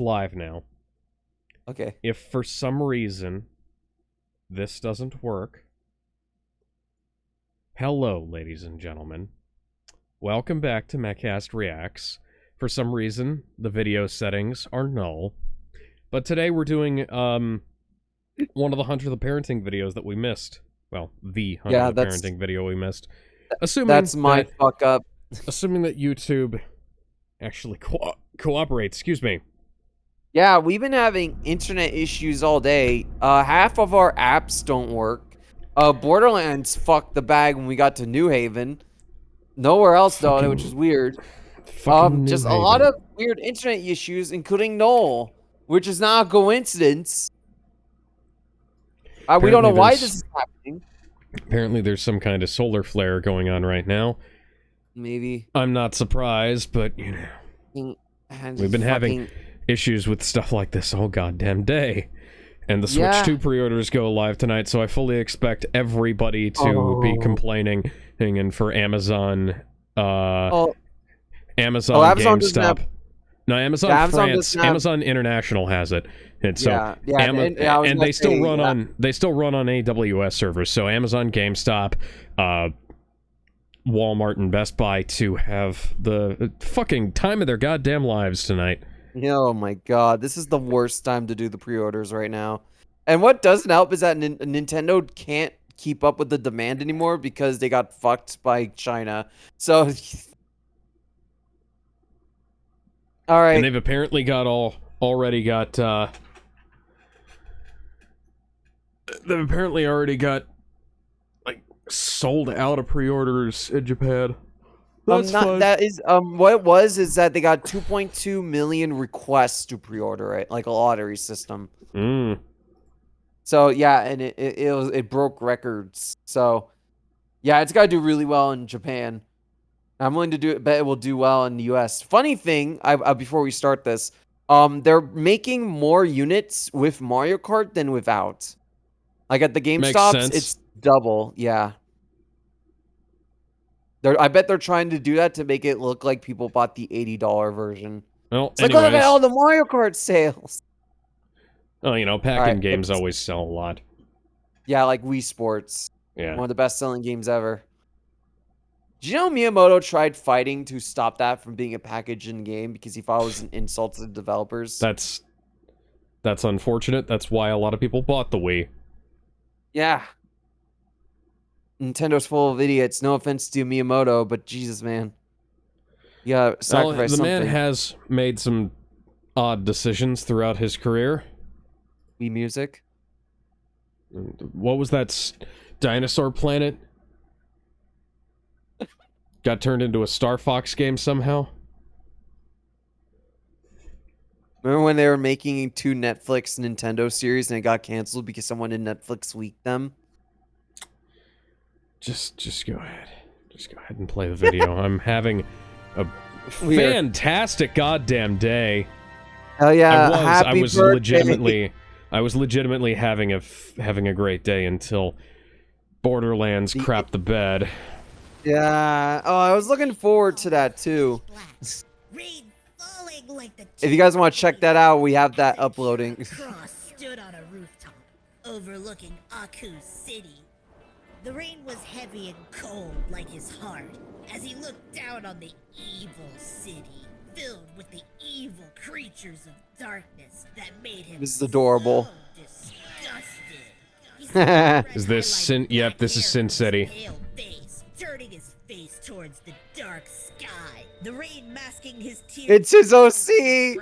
Live now. Okay. If for some reason this doesn't work, hello, ladies and gentlemen. Welcome back to Mehcast Reacts. For some reason, the video settings are null. But today we're doing one of the Hunter the Parenting videos that we missed. Well, the Hunter the Parenting video we missed. That's my fuck up. Assuming that YouTube actually cooperates, excuse me. Yeah, we've been having internet issues all day. Half of our apps don't work. Borderlands fucked the bag when we got to New Haven. Nowhere else though, which is weird. Just a lot of weird internet issues, including Noel, which is not a coincidence. We don't know why this is happening. Apparently there's some kind of solar flare going on right now. Maybe. I'm not surprised, but, you know, we've been having issues with stuff like this all goddamn day. And the Switch 2 pre-orders go live tonight, so I fully expect everybody to be complaining and for Amazon, Amazon GameStop. No, Amazon France, Amazon International has it. And so and they still run on AWS servers. So Amazon, GameStop, Walmart and Best Buy to have the fucking time of their goddamn lives tonight. Oh my god, this is the worst time to do the pre-orders right now. And what doesn't help is that Nintendo can't keep up with the demand anymore because they got fucked by China. So all right. And they've apparently got already got like sold out of pre-orders in Japan. That's that is what it was is that they got 2.2 million requests to pre-order it, like a lottery system. So yeah, and it broke records. So yeah, it's got to do really well in Japan. I'm willing to bet it will do well in the US. Funny thing, before we start this, they're making more units with Mario Kart than without. Like at the GameStops, it's double. Yeah. I bet they're trying to do that to make it look like people bought the $80 version. Well, it's like, look at all the Mario Kart sales. Oh, you know, pack-in games always sell a lot. Yeah, like Wii Sports. Yeah. One of the best-selling games ever. Did you know Miyamoto tried fighting to stop that from being a package-in game because he thought it was an insult to the developers? That's unfortunate. That's why a lot of people bought the Wii. Yeah. Nintendo's full of idiots. No offense to Miyamoto, but Jesus, man. You gotta sacrifice something. The man has made some odd decisions throughout his career. Wii Music? What was that dinosaur planet? Got turned into a Star Fox game somehow? Remember when they were making 2 Netflix Nintendo series and it got canceled because someone in Netflix leaked them? Just go ahead. Just go ahead and play the video. I'm having a fantastic goddamn day. Hell yeah! I was legitimately having a great day until Borderlands crapped the bed. Yeah. Oh, I was looking forward to that too. If you guys want to check that out, we have that uploading. Cross stood on a rooftop overlooking Aku City. The rain was heavy and cold like his heart as he looked down on the evil city, filled with the evil creatures of darkness that made him This is adorable. So disgusted. Is this Sin? Yep, this is Sin City. Turning his face towards the dark sky, the rain masking his tears. It's his OC.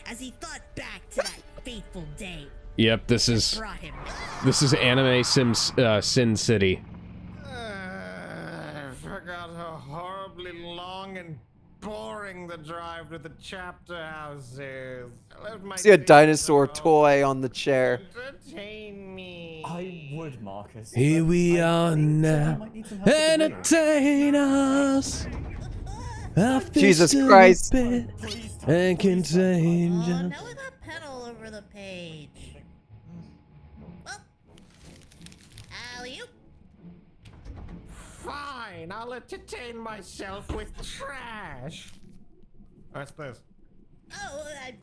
As he thought back to that fateful day. Yep, this is anime Sin City. I forgot how horribly long and boring the drive to the chapter house is. See a dinosaur toy on the chair. Entertain me. I would, Marcus. Here we are now. Entertain us. Jesus Christ. And contain you. Now we got pedal over the page. Alley-oop. Fine, I'll entertain myself with trash. What's this? Oh, I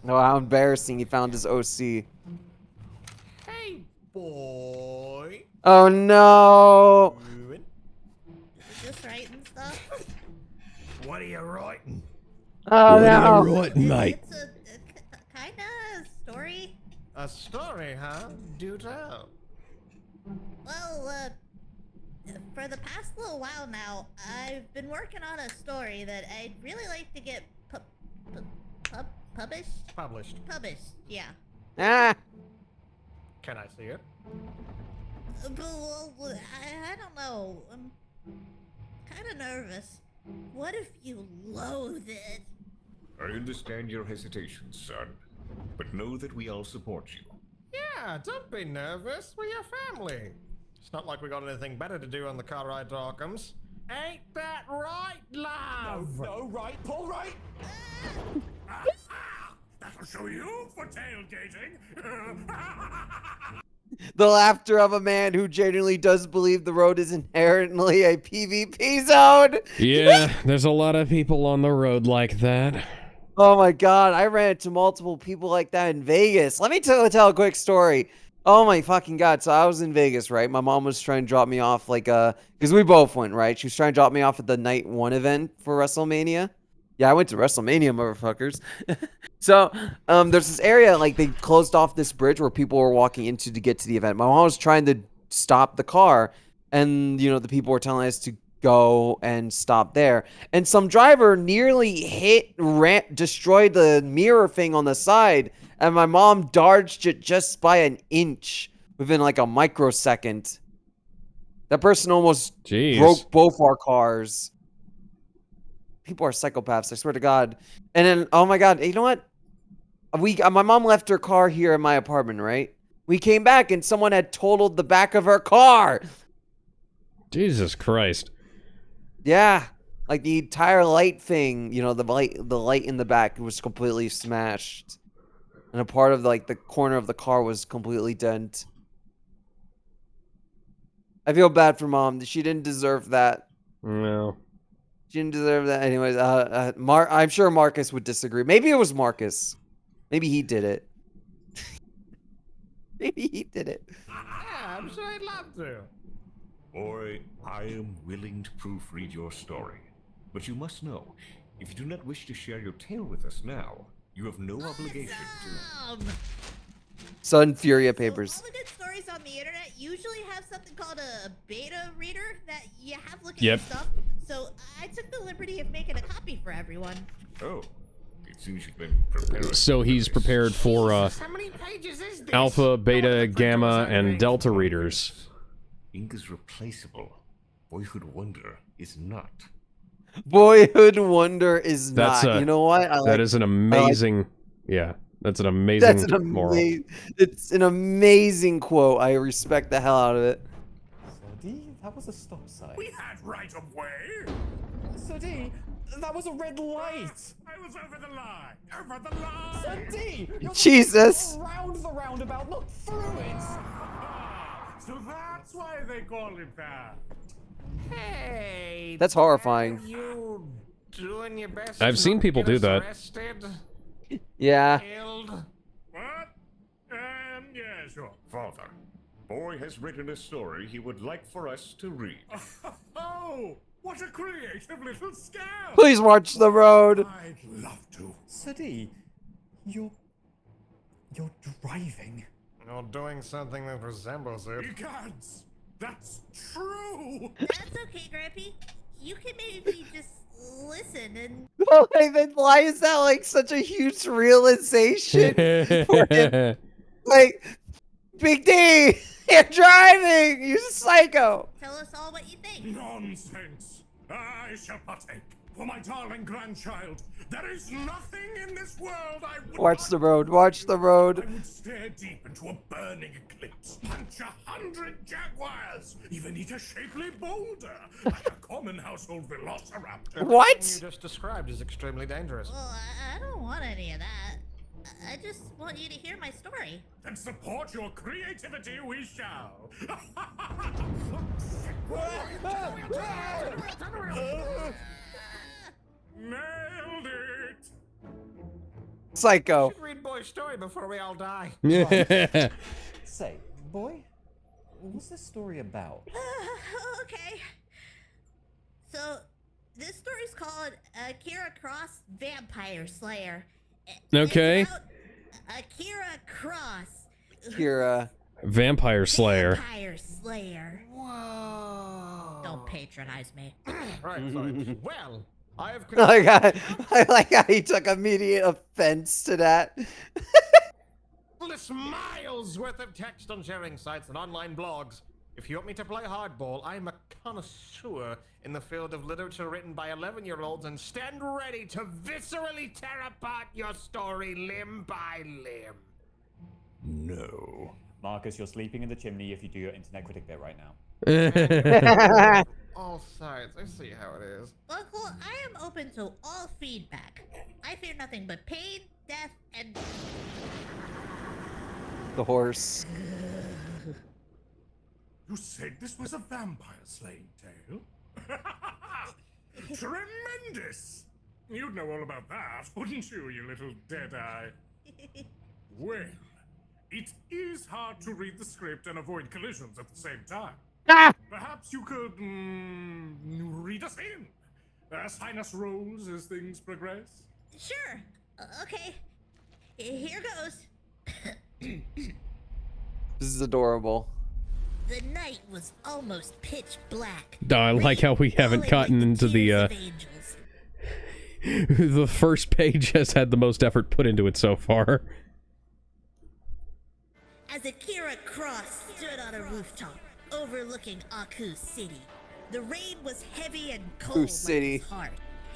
No, how embarrassing! He found his OC. Hey, boy. Oh no! just writing stuff. What are you writing? Oh What are no! you writing, mate? It's a kind of story. A story, huh? Do tell. Well, for the past little while now, I've been working on a story that I'd really like to get published. Published, yeah. Ah! Can I see it? But, well, I don't know. I'm kind of nervous. What if you loathe it? I understand your hesitation, son, but know that we all support you. Yeah, don't be nervous. We're your family. It's not like we got anything better to do on the car ride to Occam's. Ain't that right, love? No, right, Paul, right? That'll show you for tailgating. The laughter of a man who genuinely does believe the road is inherently a PvP zone. Yeah, there's a lot of people on the road like that. Oh my god, I ran into multiple people like that in Vegas. Let me tell a quick story. Oh my fucking god. So I was in Vegas, right? My mom was trying to drop me off because we both went, right? She was trying to drop me off at the night one event for WrestleMania. Yeah, I went to WrestleMania, motherfuckers. So, there's this area, like, they closed off this bridge where people were walking into to get to the event. My mom was trying to stop the car, and, you know, the people were telling us to go and stop there. And some driver nearly destroyed the mirror thing on the side, and my mom dodged it just by an inch within, like, a microsecond. That person almost broke both our cars. People are psychopaths, I swear to God. And then, oh my God, you know what? My mom left her car here in my apartment, right? We came back and someone had totaled the back of her car. Jesus Christ. Yeah, like the entire light thing, you know, the light in the back was completely smashed, and a part of like the corner of the car was completely dent. I feel bad for Mom. She didn't deserve that. No. She didn't deserve that. Anyways, I'm sure Marcus would disagree. Maybe it was Marcus. Maybe he did it. Maybe he did it. Yeah, I'm sure I'd love to. Boy, I am willing to proofread your story. But you must know, if you do not wish to share your tale with us now, you have no obligation to... Sun Furia Papers. So all the good stories on the internet usually have something called a beta reader that you have look at your stuff. So I took the liberty of making a copy for everyone. Oh, it seems you've been prepared. So he's prepared for How many pages is this? alpha, beta, gamma, and delta readers. Ink is replaceable. Boyhood Wonder is not. Boyhood Wonder is not. You know what? That is an amazing. Yeah, that's an amazing moral. It's an amazing quote. I respect the hell out of it. Soddy, that was a stop sign. We had right of way. Soddy, that was a red light. I was over the line. Over the line. Soddy, you're Jesus. around the roundabout, not through it. So that's why they call it that. Hey. That's horrifying. You doing your best? I've seen people do that. Arrested, Yeah. killed. What? Yeah, sure. Father, Boy has written a story he would like for us to read. Oh, what a creative little scam! Please watch the road. I'd love to. Soddy, you're driving. Or doing something that resembles it. Egads! That's true! That's okay, Grampy. You can maybe just listen and... Like, then why is that like such a huge realization? For him? Like, Big D, you're driving. You're a psycho. tell us all what you think. Nonsense! I shall partake. For my darling grandchild, there is nothing in this world I would Watch the road. Watch the road. I would stare deep into a burning eclipse, punch 100 jaguars, even eat a shapely boulder, like a common household velociraptor. What? You just described is extremely dangerous. Well, I don't want any of that. I just want you to hear my story. Then support your creativity we shall. Nailed it! Psycho. Should read boy's story before we all die. Say, boy, what's this story about? Okay. So, this story's called Akira Cross Vampire Slayer. Okay. It's about Akira Cross. Kira. Vampire Slayer. Vampire Slayer. Whoa. Don't patronize me. Right, fine. Well, I have I like how he took immediate offense to that. countless miles worth of text on sharing sites and online blogs. If you want me to play hardball, I'm a connoisseur in the field of literature written by 11-year-olds and stand ready to viscerally tear apart your story limb by limb. No. Marcus, you're sleeping in the chimney if you do your internet critic bit right now. All sides, I see how it is. Uncle, I am open to all feedback. I fear nothing but pain, death, and... The horse. You said this was a vampire slaying tale? Tremendous! You'd know all about that, wouldn't you, you little dead-eye? Well, it is hard to read the script and avoid collisions at the same time. Perhaps you could read us in. Assign us roles as things progress. Sure. Okay. Here goes. This is adorable. The night was almost pitch black. I like how we haven't Falling gotten like into tears the, of angels. the first page has had the most effort put into it so far. As Akira Cross stood on a rooftop overlooking Aku City, the rain was heavy and cold like City. his heart.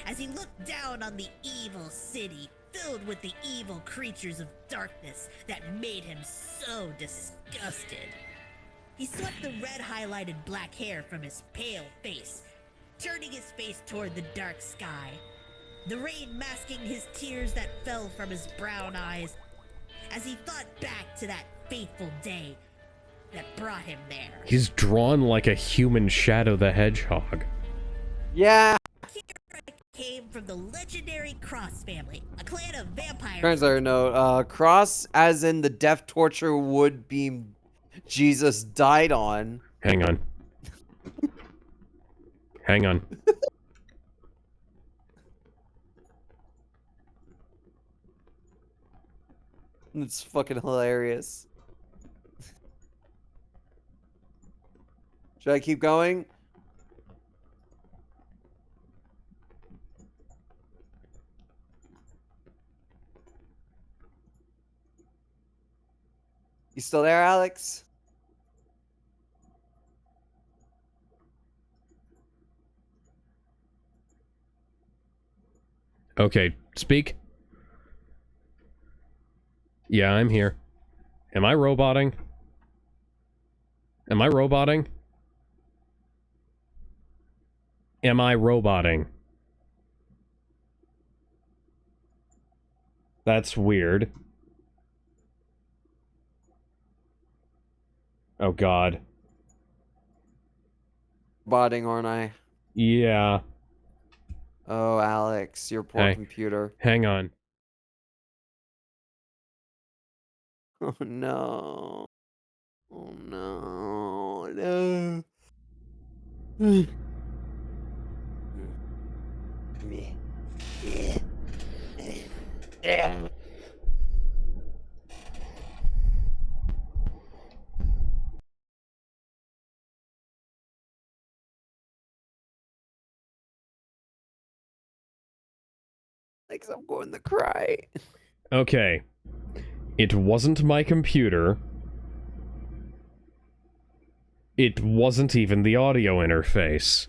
As he looked down on the evil city, filled with the evil creatures of darkness that made him so disgusted. He swept the red highlighted black hair from his pale face, turning his face toward the dark sky, the rain masking his tears that fell from his brown eyes as he thought back to that fateful day that brought him there. He's drawn like a human Shadow the Hedgehog. Yeah. Akira came from the legendary Cross family, a clan of vampires. Translator note, cross as in the death torture would be Jesus died on. Hang on. Hang on. It's fucking hilarious. Should I keep going? You still there, Alex? Okay, speak. Yeah, I'm here. Am I roboting? Am I roboting? Am I roboting? That's weird. Oh god. Botting, aren't I? Yeah. Oh, Alex, your poor Hey. computer. Hang on. Oh no. Oh no. No. Like I'm going to cry. Okay. It wasn't my computer. It wasn't even the audio interface.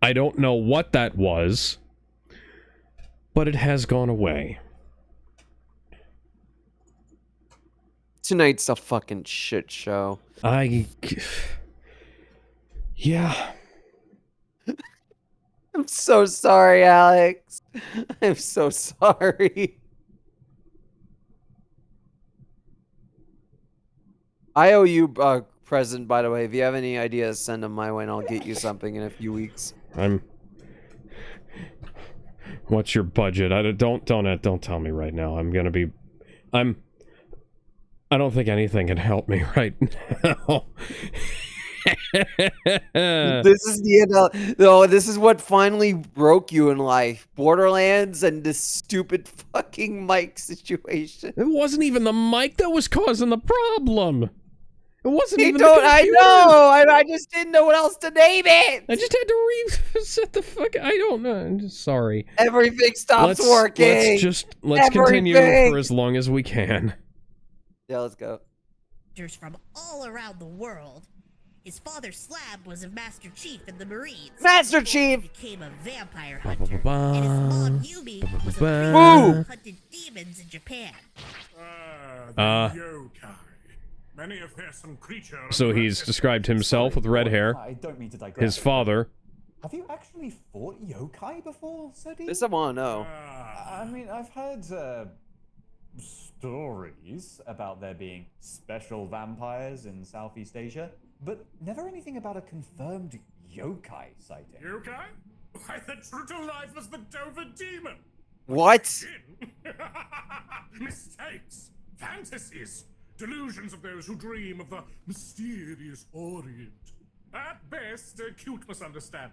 I don't know what that was, but it has gone away. Tonight's a fucking shit show. Yeah. I'm so sorry, Alex. I'm so sorry. I owe you a present, by the way. If you have any ideas, send them my way, and I'll get you something in a few weeks. What's your budget? Don't tell me right now. I don't think anything can help me right now. This is the end. No, this is what finally broke you in life. Borderlands and this stupid fucking mic situation. It wasn't even the mic that was causing the problem. It wasn't You even don't. the I computer. know. I just didn't know what else to name it. I just had to reset the fuck. I don't know. I'm just sorry. Everything stops working. Let's continue for as long as we can. Yeah, let's go. From all around the world. His father Slab was a Master Chief in the Marines. Master before Chief! He became a vampire hunter. And his mom Yumi was a priest Woo! who hunted demons in Japan. The yokai. Many a fearsome creature. So he's described himself with red hair. I don't mean to digress. His father. Have you actually fought yokai before, Sodi? This I want to know. I mean, I've heard stories about there being special vampires in Southeast Asia, but never anything about a confirmed yokai sighting. Yokai? Why, the true to life was the Dover demon. What? Mistakes, fantasies, delusions of those who dream of the mysterious Orient. At best, a cute misunderstanding.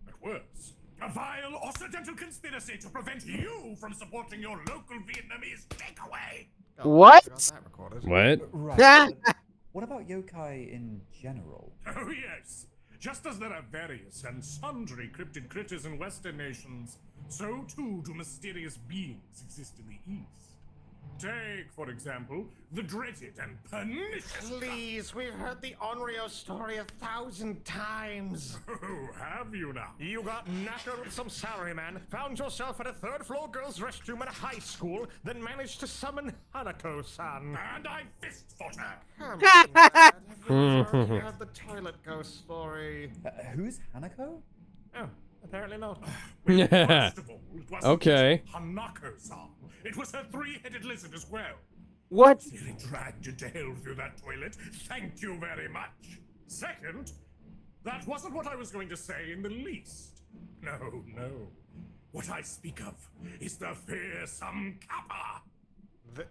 At worst, a vile Occidental conspiracy to prevent you from supporting your local Vietnamese takeaway. What? Got that recorded. What? Right. but what about yokai in general? Oh yes, just as there are various and sundry cryptid critters in Western nations, so too do mysterious beings exist in the East. Take, for example, the dreaded and pernicious... Please, we've heard the Onryo story 1,000 times. Oh, have you now? You got knackered with some salaryman, found yourself at a third-floor girls' restroom at a high school, then managed to summon Hanako-san. And I fist-fought her. Have you heard the toilet ghost story? Who's Hanako? Oh, apparently not. First of all, it wasn't Okay. just Hanako-san. It was her three-headed lizard as well. What? Nearly dragged you to hell through that toilet. Thank you very much. Second, that wasn't what I was going to say in the least. No. What I speak of is the fearsome Kappa. The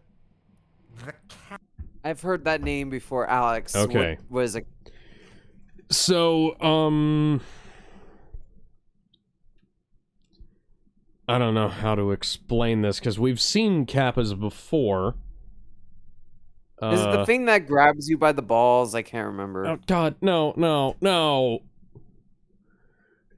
cat. I've heard that name before, Alex. Okay. What was it? So, I don't know how to explain this, because we've seen Kappas before. Is it the thing that grabs you by the balls? I can't remember. Oh, God, no.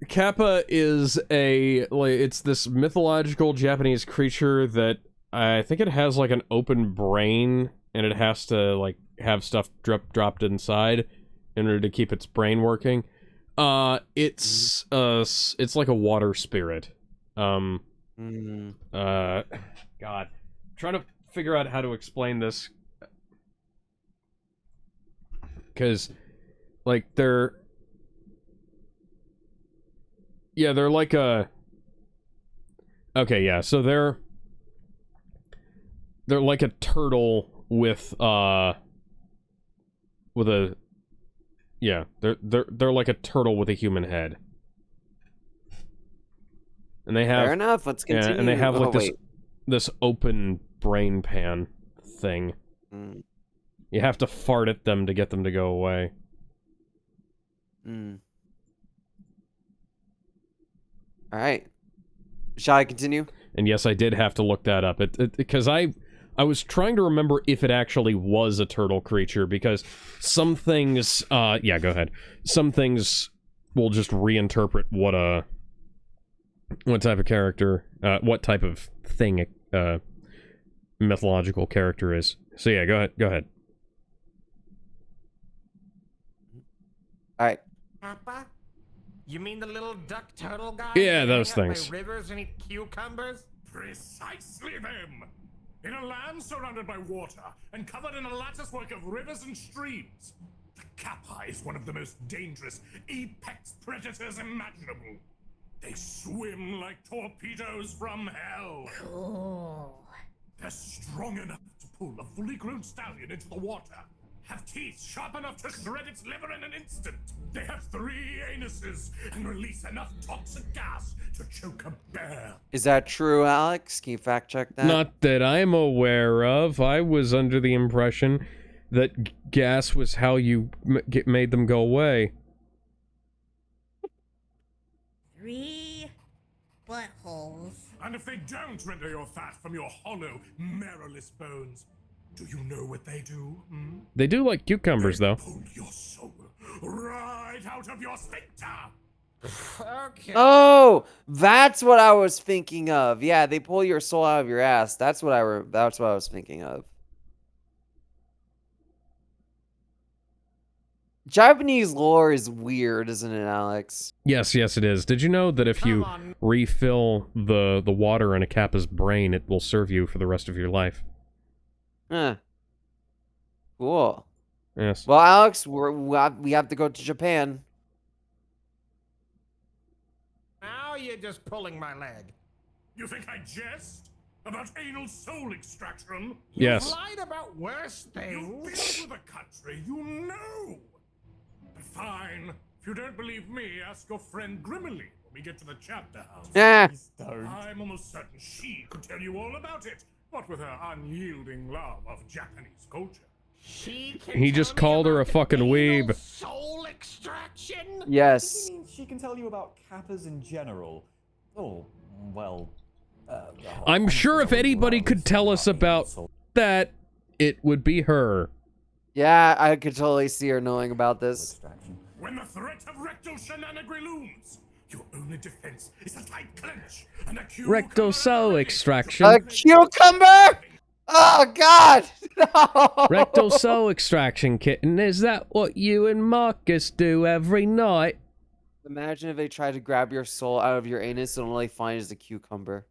Kappa is it's this mythological Japanese creature that I think it has, like, an open brain, and it has to, like, have stuff dropped inside in order to keep its brain working. It's like a water spirit. God. I'm trying to figure out how to explain this. Because, like, they're like a... Okay, yeah, so they're like a turtle with a... Yeah, they're like a turtle with a human head. And they have... Fair enough, let's continue. Yeah, and they have, like, this open brain pan thing. Mm. You have to fart at them to get them to go away. Mm. Alright. Shall I continue? And yes, I did have to look that up. Because I was trying to remember if it actually was a turtle creature, because some things... yeah, go ahead. Some things will just reinterpret what type of character, what type of thing a mythological character is. So yeah, go ahead. Alright. Kappa? You mean the little duck turtle guy? Yeah, that those hang out things. by rivers and eat cucumbers? Precisely them! In a land surrounded by water and covered in a latticework of rivers and streams, the Kappa is one of the most dangerous apex predators imaginable. They swim like torpedoes from hell. Cool. They're strong enough to pull a fully grown stallion into the water. Have teeth sharp enough to shred its liver in an instant. They have 3 anuses and release enough toxic gas to choke a bear. Is that true, Alex? Can you fact check that? Not that I'm aware of. I was under the impression that gas was how you made them go away. 3 buttholes. And if they don't render your fat from your hollow, marrowless bones, do you know what they do? Hmm? They do like cucumbers, though. Pull your soul right out of your sphincter. Okay. Oh, that's what I was thinking of. Yeah, they pull your soul out of your ass. That's what I was thinking of. Japanese lore is weird, isn't it, Alex? Yes, yes, it is. Did you know that if you refill the water in a Kappa's brain, it will serve you for the rest of your life? Huh. Cool. Yes. Well, Alex, we have to go to Japan. Now you're just pulling my leg. You think I jest about anal soul extraction? Yes. You've lied about worse You've been things. to the country, you know. But fine. If you don't believe me, ask your friend Grimmerly when we get to the chapter house. Eh. Please don't. I'm almost certain she could tell you all about it. What with her unyielding love of Japanese culture. She can He tell just me called her about a fucking the anal weeb. Soul extraction? Yes. You mean she can tell you about Kappas in general? Oh, well. I'm sure if anybody could tell us about that, it would be her. Yeah, I could totally see her knowing about this. Extraction. When the threat of rectal shenanigans looms, your only defense is a tight clench and a Rectal soul extraction. A cucumber? Oh, God! No! Rectal soul extraction, kitten. Is that what you and Marcus do every night? Imagine if they tried to grab your soul out of your anus and all they find is a cucumber.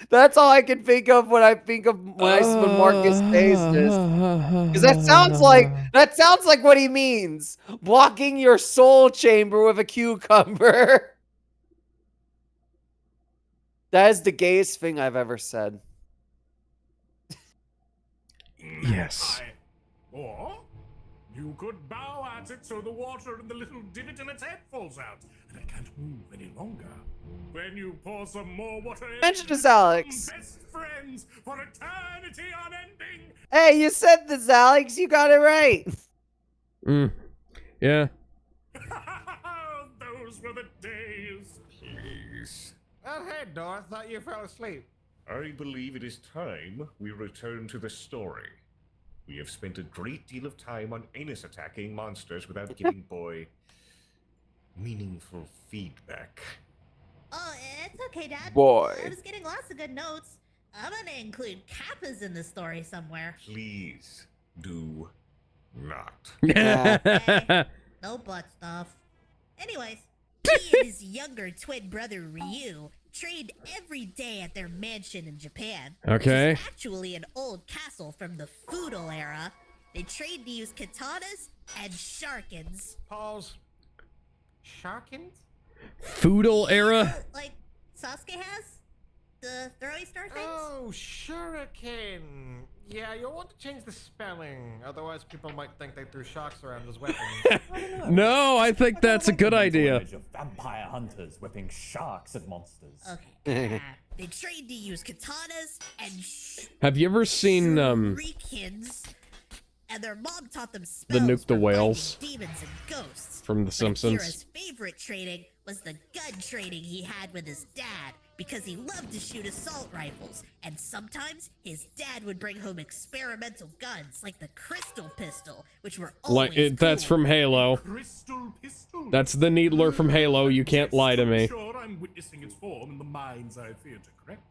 That's all I can think of when I think of when Marcus says this. Because that sounds like what he means. Blocking your soul chamber with a cucumber. That is the gayest thing I've ever said. Yes. Or you could bow at it so the water in the little divot in its head falls out and it can't move any longer. When you pour some more water in, Mention this, Alex. best friends for eternity unending. Hey, you said this, Alex. You got it right. Yeah. Those were the days. Please. Oh, hey, Dor. Thought you fell asleep. I believe it is time we return to the story. We have spent a great deal of time on anus attacking monsters without giving Boy meaningful feedback. Oh, it's okay, Dad. Boy. I was getting lots of good notes. I'm gonna include Kappas in the story somewhere. Please do not. Okay. No butt stuff. Anyways, he and his younger twin brother Ryu trained every day at their mansion in Japan. Okay. Which is actually an old castle from the feudal era. They trained to use katanas and sharkins. Pause. Sharkins? Feudal era? Like Sasuke has? The throwing star things? Oh, shuriken. Yeah, you'll want to change the spelling. Otherwise, people might think they threw sharks around as weapons. No, I think that's a good idea. Image of vampire hunters whipping sharks at monsters. Okay. They trained to use katanas and Have you ever seen shurikens, and their mom taught them spells Nuke the for Whales fighting demons and ghosts. from The But Simpsons? Akira's favorite training was the gun training he had with his dad, because he loved to shoot assault rifles, and sometimes his dad would bring home experimental guns like the crystal pistol, which were always That's cool. from Halo. Crystal pistol. That's the Needler from Halo. You can't lie to me. Sure, I'm witnessing its form in the mind's eye theater correctly.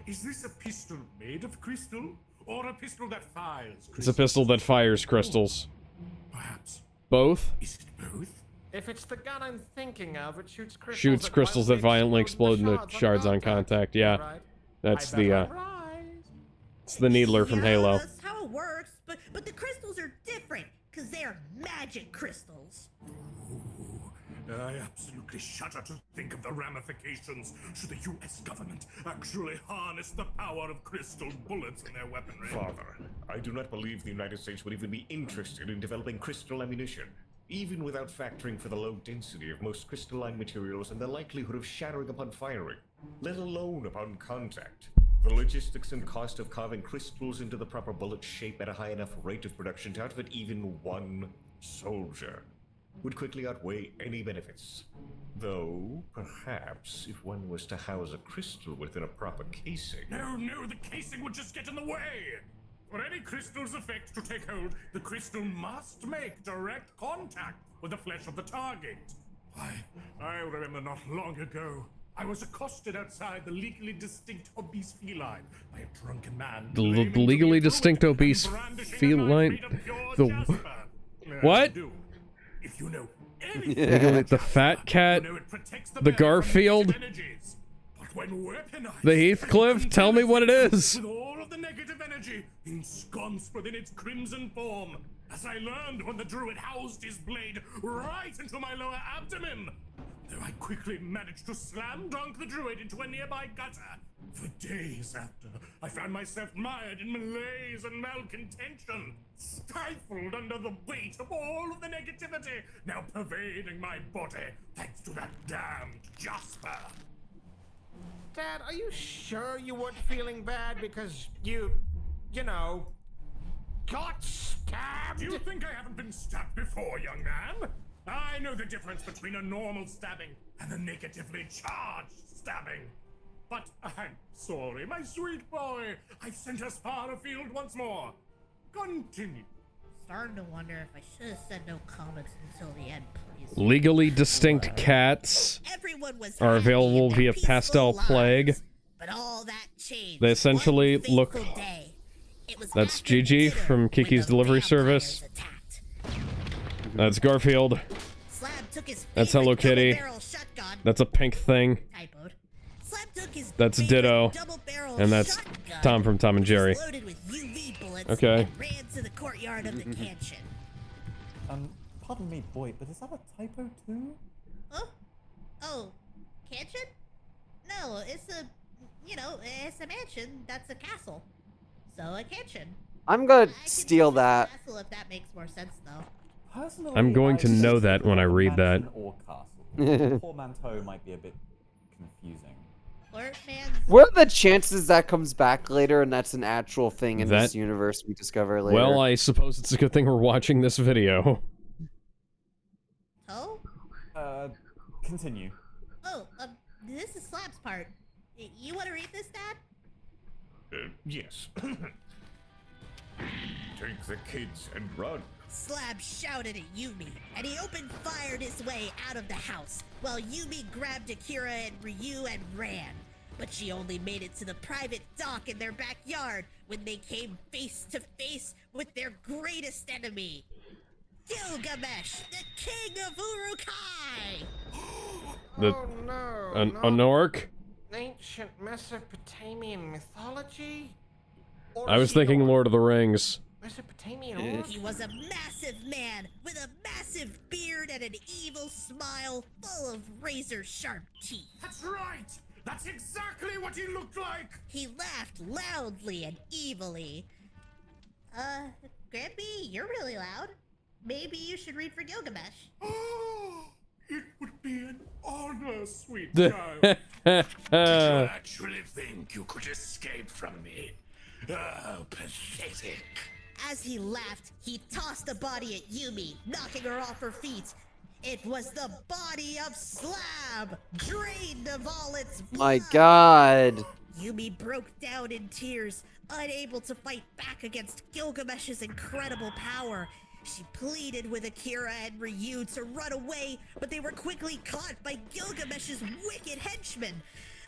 Is this a pistol made of crystal, or a pistol that fires crystal? It's a pistol that fires crystals. Perhaps. Both? Is it both? If it's the gun I'm thinking of, it shoots crystals. Shoots crystals that violently explode into shards on contact. Yeah. Right. That's I bet the I'm right. it's the Needler from Yeah, Halo. That's how it works, but the crystals are different, 'cause they're magic crystals. I absolutely shudder to think of the ramifications should the US government actually harness the power of crystal bullets in their weaponry. Father, I do not believe the United States would even be interested in developing crystal ammunition, even without factoring for the low density of most crystalline materials and the likelihood of shattering upon firing, let alone upon contact. The logistics and cost of carving crystals into the proper bullet shape at a high enough rate of production to outfit even one soldier would quickly outweigh any benefits. Though, perhaps, if one was to house a crystal within a proper casing... No, the casing would just get in the way! For any crystal's effect to take hold, the crystal must make direct contact with the flesh of the target. I remember not long ago, I was accosted outside the legally distinct obese feline by a drunken man. The legally distinct obese feline? What? If you know anything, The fat cat? you know it protects The bear from Garfield? negative energies. But when weaponized, The Heathcliff? Tell me what it is! with all of the negative energy ensconced within its crimson form, as I learned when the druid housed his blade right into my lower abdomen. Though I quickly managed to slam dunk the druid into a nearby gutter. For days after, I found myself mired in malaise and malcontention, stifled under the weight of all of the negativity now pervading my body, thanks to that damned Jasper. Dad, are you sure you weren't feeling bad because you know, got stabbed? Do you think I haven't been stabbed before, young man? I know the difference between a normal stabbing and a negatively charged stabbing. But I'm sorry, my sweet boy. I've sent us far afield once more. Continue. Starting to wonder if I should have said no comments until the end, please. Legally distinct cats Everyone was are happy available in their via peaceful Pastel lives, Plague. But all that changed. They essentially one look- fateful day. It was That's after Gigi dinner from when Kiki's the Delivery vampires Service. attacked. That's Garfield. Slab took his That's favorite Hello Kitty. double-barrel shotgun. That's a pink thing. Typoed. Slab took his That's favorite Ditto. double-barrel And that's shotgun, Tom from Tom and which was Jerry. loaded with UV bullets, Okay. and ran to the courtyard of the mansion. Pardon me, boy, but is that a typo too? Huh? Oh, mansion? No, it's a, it's a mansion. That's a castle. So a mansion. I'm gonna I can steal use a that. Castle if that makes more sense, though. Personally, I'm going to I know think that when I either read that. mansion or castle. Portmanteau might be a bit confusing. What are the chances that comes back later and that's an actual thing in this That- universe we discover later? Well, I suppose it's a good thing we're watching this video. Oh? Continue. Oh, this is Slab's part. You want to read this, Dad? Yes. Take the kids and run. Slab shouted at Yumi, and he opened fired his way out of the house, while Yumi grabbed Akira and Ryu and ran. But she only made it to the private dock in their backyard when they came face to face with their greatest enemy, Gilgamesh, the king of Urukai! Oh no, An orc? ancient Mesopotamian mythology? Or I was thinking Xenon? Lord of the Rings. Mesopotamian orc? He was a massive man with a massive beard and an evil smile full of razor-sharp teeth. That's right! That's exactly what he looked like! He laughed loudly and evilly. Grampy, you're really loud. Maybe you should read for Gilgamesh. Oh, it would be an honor, sweet child. Did you actually think you could escape from me? Oh, pathetic. As he laughed, he tossed a body at Yumi, knocking her off her feet. It was the body of Slab, drained of all its blood. My God. Yumi broke down in tears, unable to fight back against Gilgamesh's incredible power. She pleaded with Akira and Ryu to run away, but they were quickly caught by Gilgamesh's wicked henchmen.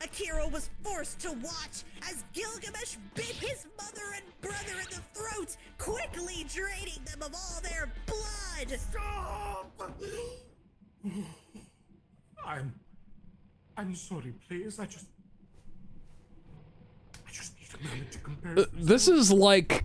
Akira was forced to watch as Gilgamesh bit his mother and brother in the throat, quickly draining them of all their blood. Stop! I'm sorry, please. I just need a moment to compare. This is like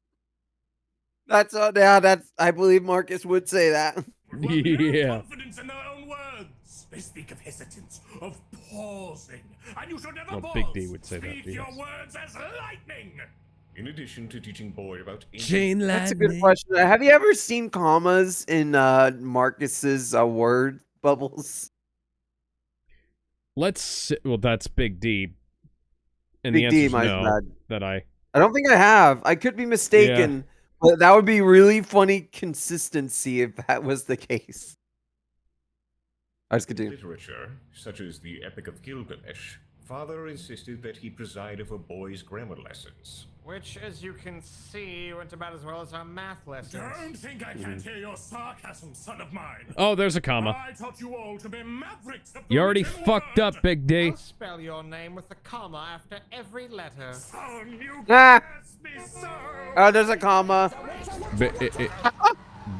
That's I believe Marcus would say that. Yeah. Confidence in their own words. They speak of hesitance, of pausing, and you should never Well, pause. Big D would say that, Speak your yes. words as lightning. In addition to teaching Boy about Chain That's a good question. Have you ever seen commas in Marcus's word bubbles? Well, that's Big D. And Big the D, answer's my no. bad. That I don't think I have. I could be mistaken, but that would be really funny consistency if that was the case. I just continue. literature, such as the Epic of Gilgamesh, Father insisted that he preside over Boy's grammar lessons. Which, as you can see, went about as well as our math lessons. Don't think I can't hear your sarcasm, son of mine. Oh, there's a comma. I taught you all to be mavericks of the You already written fucked word. up, Big D. I'll spell your name with a comma after every letter. Son, you Ah! bless me so. Oh, there's a comma.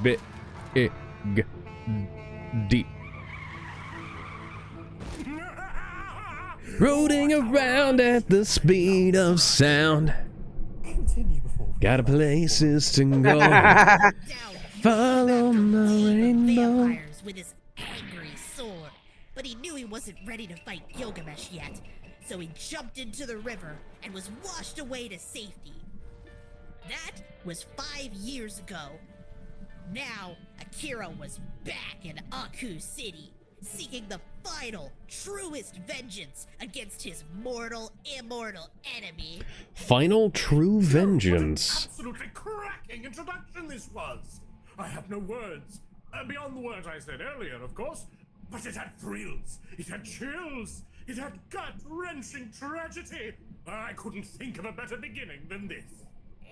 Big D. Rolling around at the speed of sound. Continue before we Got places to go. Down Follow after my wave of rainbow. vampires with his angry sword. But he knew he wasn't ready to fight Gilgamesh yet, so he jumped into the river and was washed away to safety. That was 5 years ago. Now, Akira was back in Aku City, seeking the final, truest vengeance against his mortal, immortal enemy. Final true vengeance. Absolutely cracking introduction this was. I have no words. Beyond the words I said earlier, of course. But it had thrills. It had chills. It had gut-wrenching tragedy. I couldn't think of a better beginning than this.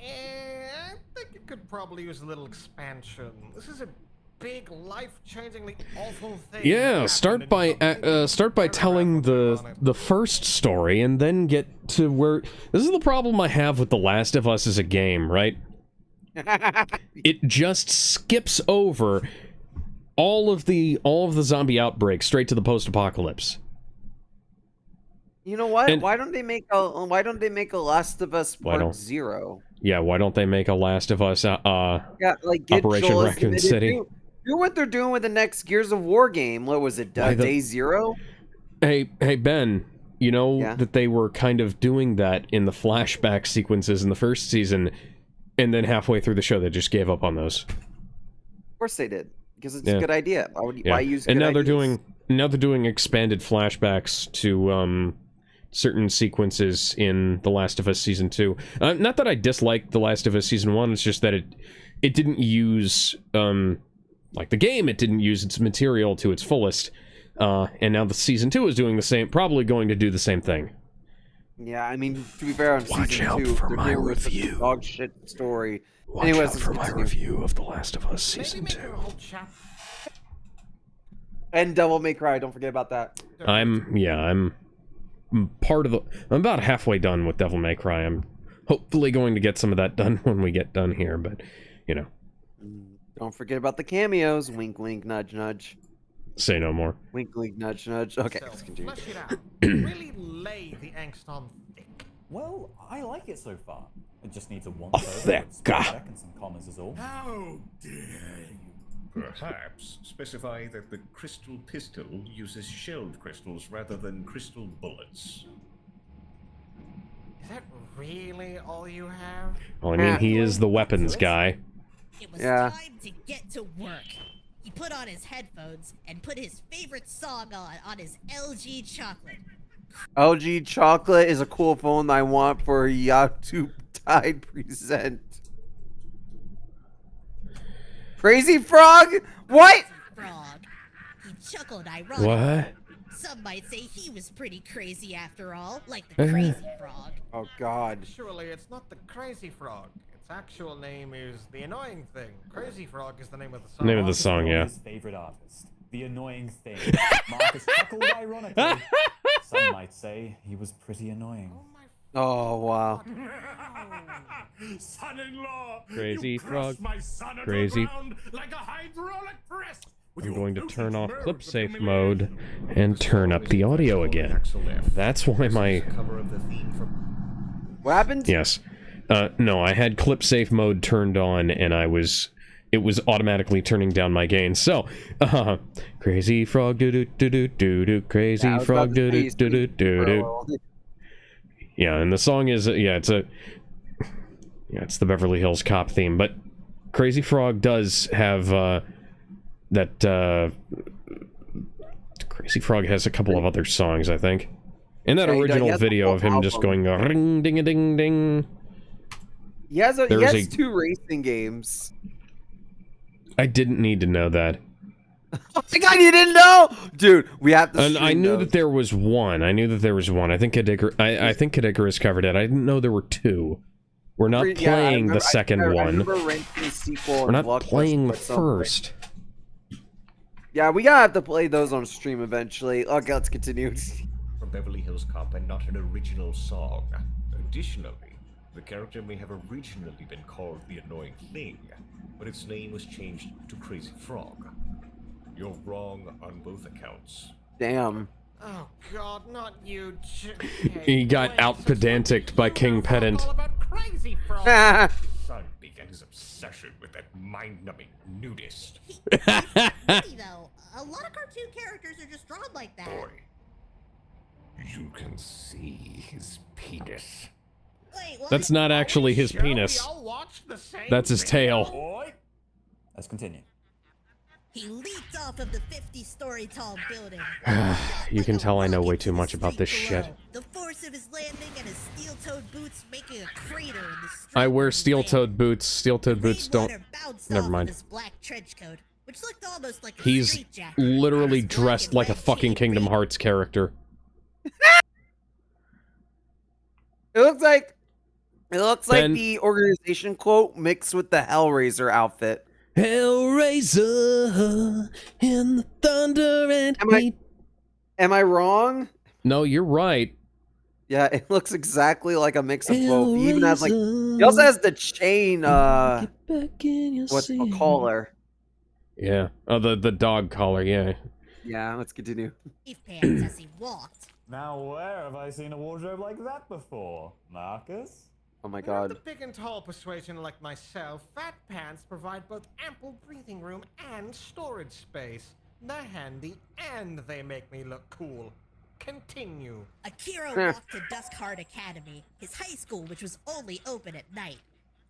I think it could probably use a little expansion. This is a big, life-changingly awful thing. Yeah, start by telling the first story and then get to where. This is the problem I have with The Last of Us as a game, right? It just skips over all of the zombie outbreaks straight to the post-apocalypse. You know what? And- why don't they make a Last of Us Part 0? Yeah, why don't they make a Last of Us Yeah, like get Operation Joel Raccoon Smith to City? Do what they're doing with the next Gears of War game. What was it? Day Zero? Hey Ben, you know Yeah? that they were kind of doing that in the flashback sequences in the first season, and then halfway through the show they just gave up on those. Of course they did, because it's Yeah. a good idea. Why use? And good now ideas? they're doing expanded flashbacks to certain sequences in The Last of Us Season 2. Not that I dislike The Last of Us Season 1, it's just that it didn't use, like the game, it didn't use its material to its fullest. And now the Season 2 is doing the same, probably going to do the same thing. Yeah, I mean, to be fair, on Watch season out 2, for they're my dealing with such a review. dog shit story. Watch Anyways, out let's for my continue. review of The Last of Us Maybe Season make 2. a whole chapter. And Devil May Cry. Don't forget about that. I'm about halfway done with Devil May Cry. I'm hopefully going to get some of that done when we get done here, but, you know, Don't forget about the cameos. Wink, wink, nudge, nudge. say no more. Wink, wink, nudge, nudge. Okay, So, let's continue. flesh it out. Really lay the angst on thick. Well, I like it so far. It just needs a once A over thick with spell guy. check and some commas is all. How dare you? Perhaps specify that the crystal pistol uses shelled crystals rather than crystal bullets. Is that really all you have? Well, I mean, he is the weapons guy. It was Yeah. time to get to work. He put on his headphones and put his favorite song on his LG chocolate. LG Chocolate is a cool phone I want for YouTube Tide Present. Crazy Frog? What? Frog. He chuckled ironically. What? Some might say he was pretty crazy after all, like the crazy frog. Oh God. Surely it's not the Crazy Frog. Its actual name is The Annoying Thing. Crazy Frog is the name of the song. Name of the Marcus song, Knoll, yeah. His favorite artist, the annoying thing. Marcus chuckled ironically. Some might say he was pretty annoying. Oh my Oh wow. Son-in-law, Crazy you crushed frog. my son Crazy. underground like a hydraulic press. With I'm your going to ruthless turn off nerves clip of safe humiliation. mode and turn up the audio again. That's why my... Cover of the theme from What happened? Yes. No, I had clip safe mode turned on, and it was automatically turning down my gain. So, crazy frog do do do do do do, crazy frog do do do do do do. Yeah, and the song is it's the Beverly Hills Cop theme, but Crazy Frog does have that. Crazy Frog has a couple of other songs, I think. In that original video of him just going ring ding a ding ding. He has 2 racing games. I didn't need to know that. Oh my god, you didn't know? Dude, we have to. And I knew that there was one. I think I think Kid Icarus covered it. I didn't know there were 2. We're not playing the second one. I remember renting the sequel. We're not playing the first. Yeah, we gotta have to play those on stream eventually. Okay, let's continue. From Beverly Hills Cop and not an original song. Additionally, the character may have originally been called the Annoying Thing, but its name was changed to Crazy Frog. You're wrong on both accounts. Damn. Oh god, not you. He got out-pedanticed by King Pedant. All about Crazy Frog. Son began his obsession with that mind-numbing nudist. Funny though, a lot of cartoon characters are just drawn like that. Boy, you can see his penis. Wait, what? That's not actually his penis. We all watched the same That's his video? tail. Let's continue. He leaped off of the 50-story tall building. You can tell I know way too much about this shit. The force of his landing and his steel-toed boots making a crater in the street. I wear steel-toed boots. Steel-toed boots don't... Never mind. His black trench coat, which looked almost like a He's straitjacket. literally His black dressed and like a red fucking chain Kingdom ring. Hearts character. It looks like Ben- the organization quote mixed with the Hellraiser outfit. Hellraiser in the thunder and heat. Am I wrong? No, you're right. Yeah, it looks exactly like a mix of both. He even has he also has the chain what's the collar. Yeah. Oh, the dog collar, yeah. Yeah, let's continue. Pants as he walked. Now, where have I seen a wardrobe like that before, Marcus? Oh my Of god. the big and tall persuasion like myself, fat pants provide both ample breathing room and storage space. They're handy and they make me look cool. Continue. Akira walked to Duskheart Academy, his high school which was only open at night.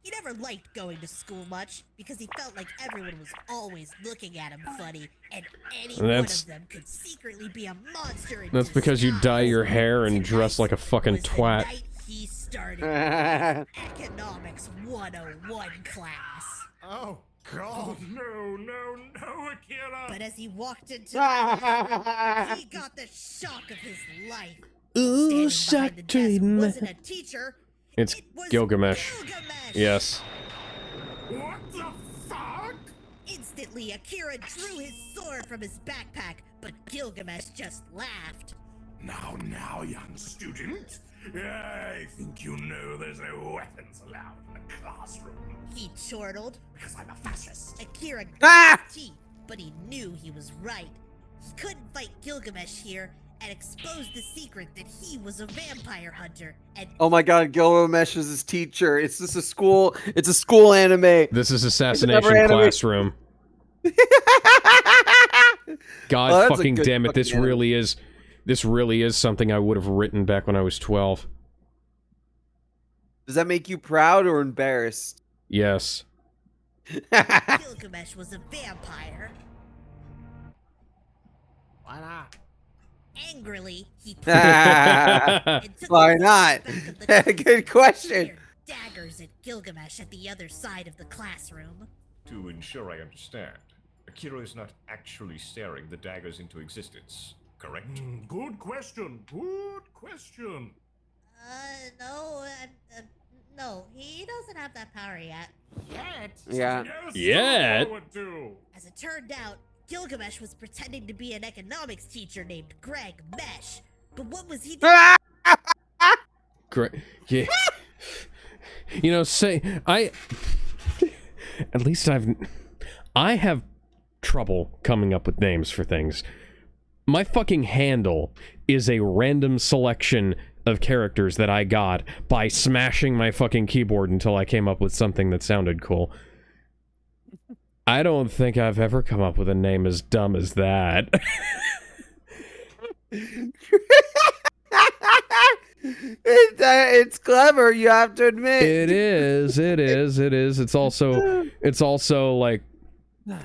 He never liked going to school much because he felt like everyone was always looking at him funny, and any one of them could secretly be a monster in That's because you dye your hair and dress like a fucking was the twat. night he started Economics 101 class. Oh god. No, Akira! But as he walked into class, he got the shock of his life. Ooh, Standing behind the desk wasn't a teacher. It's It was Gilgamesh. Gilgamesh. Yes. What the fuck? Instantly, Akira drew his sword from his backpack, but Gilgamesh just laughed. Now, young student. I think you know there's no weapons allowed in the classroom. He chortled. Because I'm a fascist. Akira gritted his teeth, but he knew he was right. He couldn't fight Gilgamesh here and expose the secret that he was a vampire hunter. And Oh my god, Gilgamesh is his teacher. It's just a school anime. This is another Assassination anime. Classroom. God Well, that's a fucking good damn it, fucking anime. this really is something I would have written back when I was 12. Does that make you proud or embarrassed? Yes. Gilgamesh was a vampire. Why not? Angrily, he Ah, and took Why the not? back of the Good question. fired daggers at Gilgamesh at the other side of the classroom. To ensure I understand, Akira is not actually staring the daggers into existence, correct? Good question. No, he doesn't have that power yet. Yet. Yeah. Yes, Yet. look forward to. As it turned out, Gilgamesh was pretending to be an economics teacher named Greg Mesh. But what was he doing? Great. Yeah. You know, at least I have trouble coming up with names for things. My fucking handle is a random selection of characters that I got by smashing my fucking keyboard until I came up with something that sounded cool. I don't think I've ever come up with a name as dumb as that. It's clever, you have to admit. It is. It's also like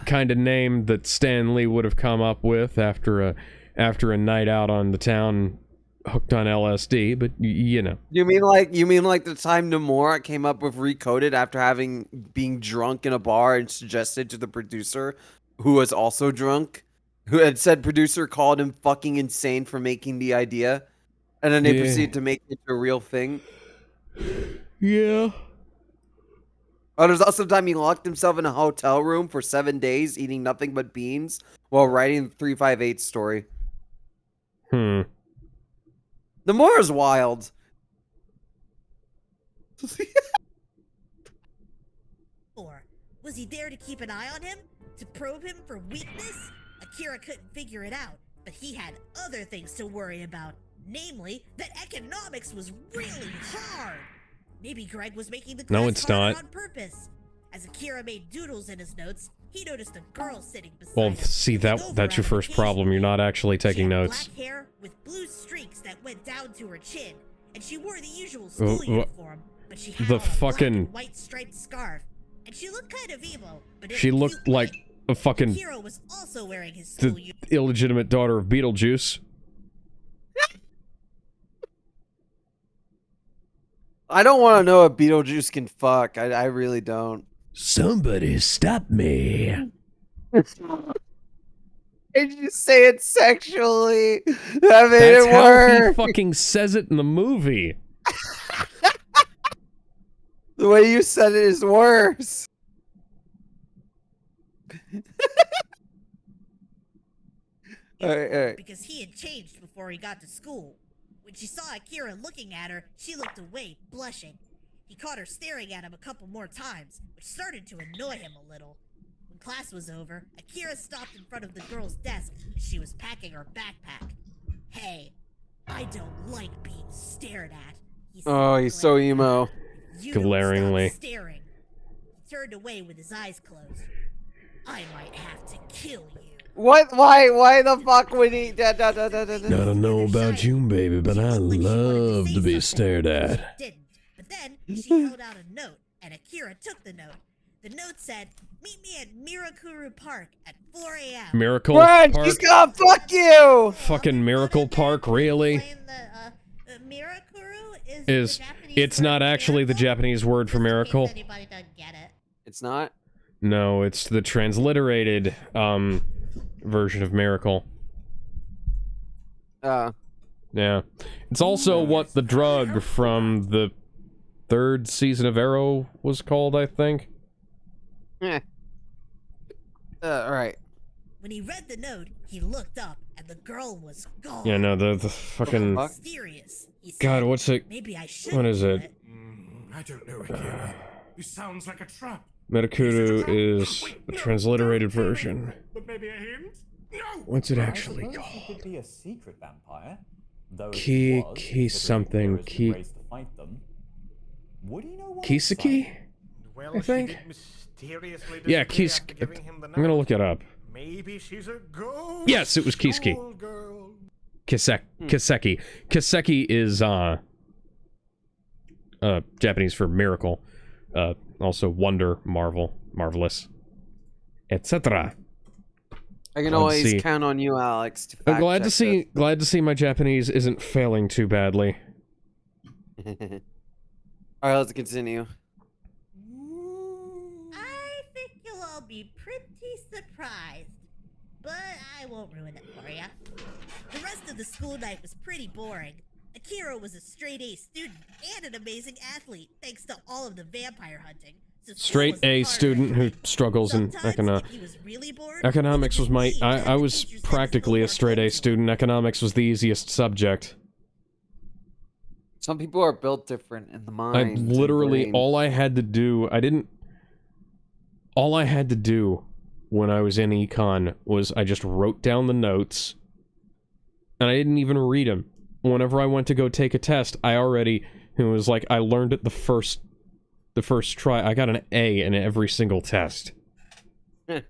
kind of name that Stan Lee would have come up with after a night out on the town hooked on LSD, but you know. You mean like the time Nomura came up with Recoded after being drunk in a bar and suggested to the producer, who was also drunk, who had said producer called him fucking insane for making the idea, and then they proceeded to make it a real thing. Yeah. Oh, there's also time he locked himself in a hotel room for 7 days eating nothing but beans while writing the 358 story. Nomura's wild. Or was he there to keep an eye on him? To probe him for weakness? Akira couldn't figure it out, but he had other things to worry about. Namely, that economics was really hard. Maybe Greg was making the class harder on purpose. As Akira made doodles in his notes, he noticed a girl sitting beside him. Well, see, that's your first problem. You're not actually taking notes. Black hair with blue streaks that went down to her chin, and she wore the usual school uniform, but she had the on a fucking black and white striped scarf, and she looked kind of emo. But she looked like a fucking Akira was also wearing his school uniform. Illegitimate daughter of Beetlejuice. I don't want to know if Beetlejuice can fuck. I really don't. Somebody stop me. Did you say it sexually? That made That's it how work. he fucking says it in the movie. The way you said it is worse. All right. Because he had changed before he got to school. When she saw Akira looking at her, she looked away, blushing. He caught her staring at him a couple more times, which started to annoy him a little. When class was over, Akira stopped in front of the girl's desk as she was packing her backpack. Hey, I don't like being stared at. He said, Oh, he's so emo. You don't Glaringly. stop staring. He turned away with his eyes closed. I might have to kill you. What? Why the fuck would he? I don't know about you, baby, but I love to be stared at. Didn't. But then she held out a note, and Akira took the note. The note said, "Meet me at Mirakuru Park at 4 a.m." Miracle Run! Park? He's gonna fuck you! Fucking Miracle Park, really? Mirakuru Is it's not actually the Japanese word for miracle. Anybody doesn't get it. It's not? No, it's the transliterated version of miracle. Yeah. It's also what the drug from the 3rd season of Arrow was called, I think. Alright. When he read the note, he looked up, and the girl was gone. Yeah, no, the fucking... Mysterious. He said, God, what's it? Maybe I should What is do it? I don't know, Akira. This sounds like a trap. Mirakuru is the transliterated version. But maybe a hint? No! What's it I actually suppose called? he could be a secret vampire. Though if Key- he was, key considering something, there isn't key- ways to fight them, would he know what Kiseki? Well, I think. she did mysteriously Yeah, disappear Kis... after giving him the I'm gonna note. look it up. Maybe she's a ghost. Yes, it was Kiseki. Schoolgirl. Kiseki. Kiseki is, Japanese for miracle. Also wonder, marvel, marvelous, etc. I can Glad to always see- count on you, Alex. To I'm glad to fact-check glad to see my Japanese isn't failing too badly. this. Alright, let's continue. I think you'll all be pretty surprised, but I won't ruin it for you. The rest of the school night was pretty boring. Akira was a straight-A student and an amazing athlete, thanks to all of the vampire hunting. So school Straight wasn't A hard student on who him. struggles in Sometimes, if he was really bored, economics he was would my just leave and I the was teacher sent his practically a homework straight home A to him. student. Economics was the easiest subject. Some people are built different in the mind. I and literally brain. all I had to do when I was in econ was I just wrote down the notes and I didn't even read them. whenever I went to go take a test, I was like, I learned it the first try. I got an A in every single test. I'm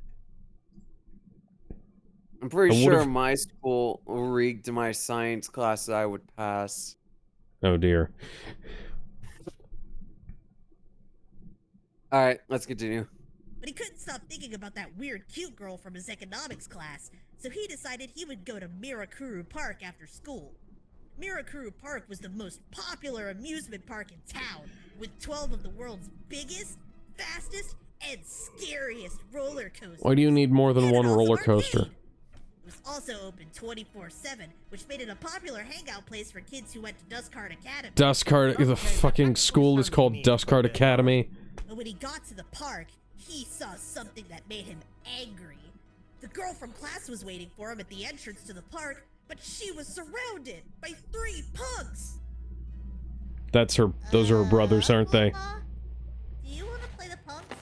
pretty sure my school rigged my science classes I would pass. Oh dear. Alright, let's continue. But he couldn't stop thinking about that weird cute girl from his economics class, so he decided he would go to Mirakuru Park after school. Mirakuru Park was the most popular amusement park in town, with 12 of the world's biggest, fastest, and scariest roller coasters. Why do you need more than And one an roller awesome coaster? arcade. It was also open 24/7, which made it a popular hangout place for kids who went to Duskheart Academy. Duskheart, the fucking school is called Duskheart Academy. But when he got to the park, he saw something that made him angry. The girl from class was waiting for him at the entrance to the park, but she was surrounded by 3 punks. That's her. Those are her brothers, aren't they? Mama, do you want to play the punks?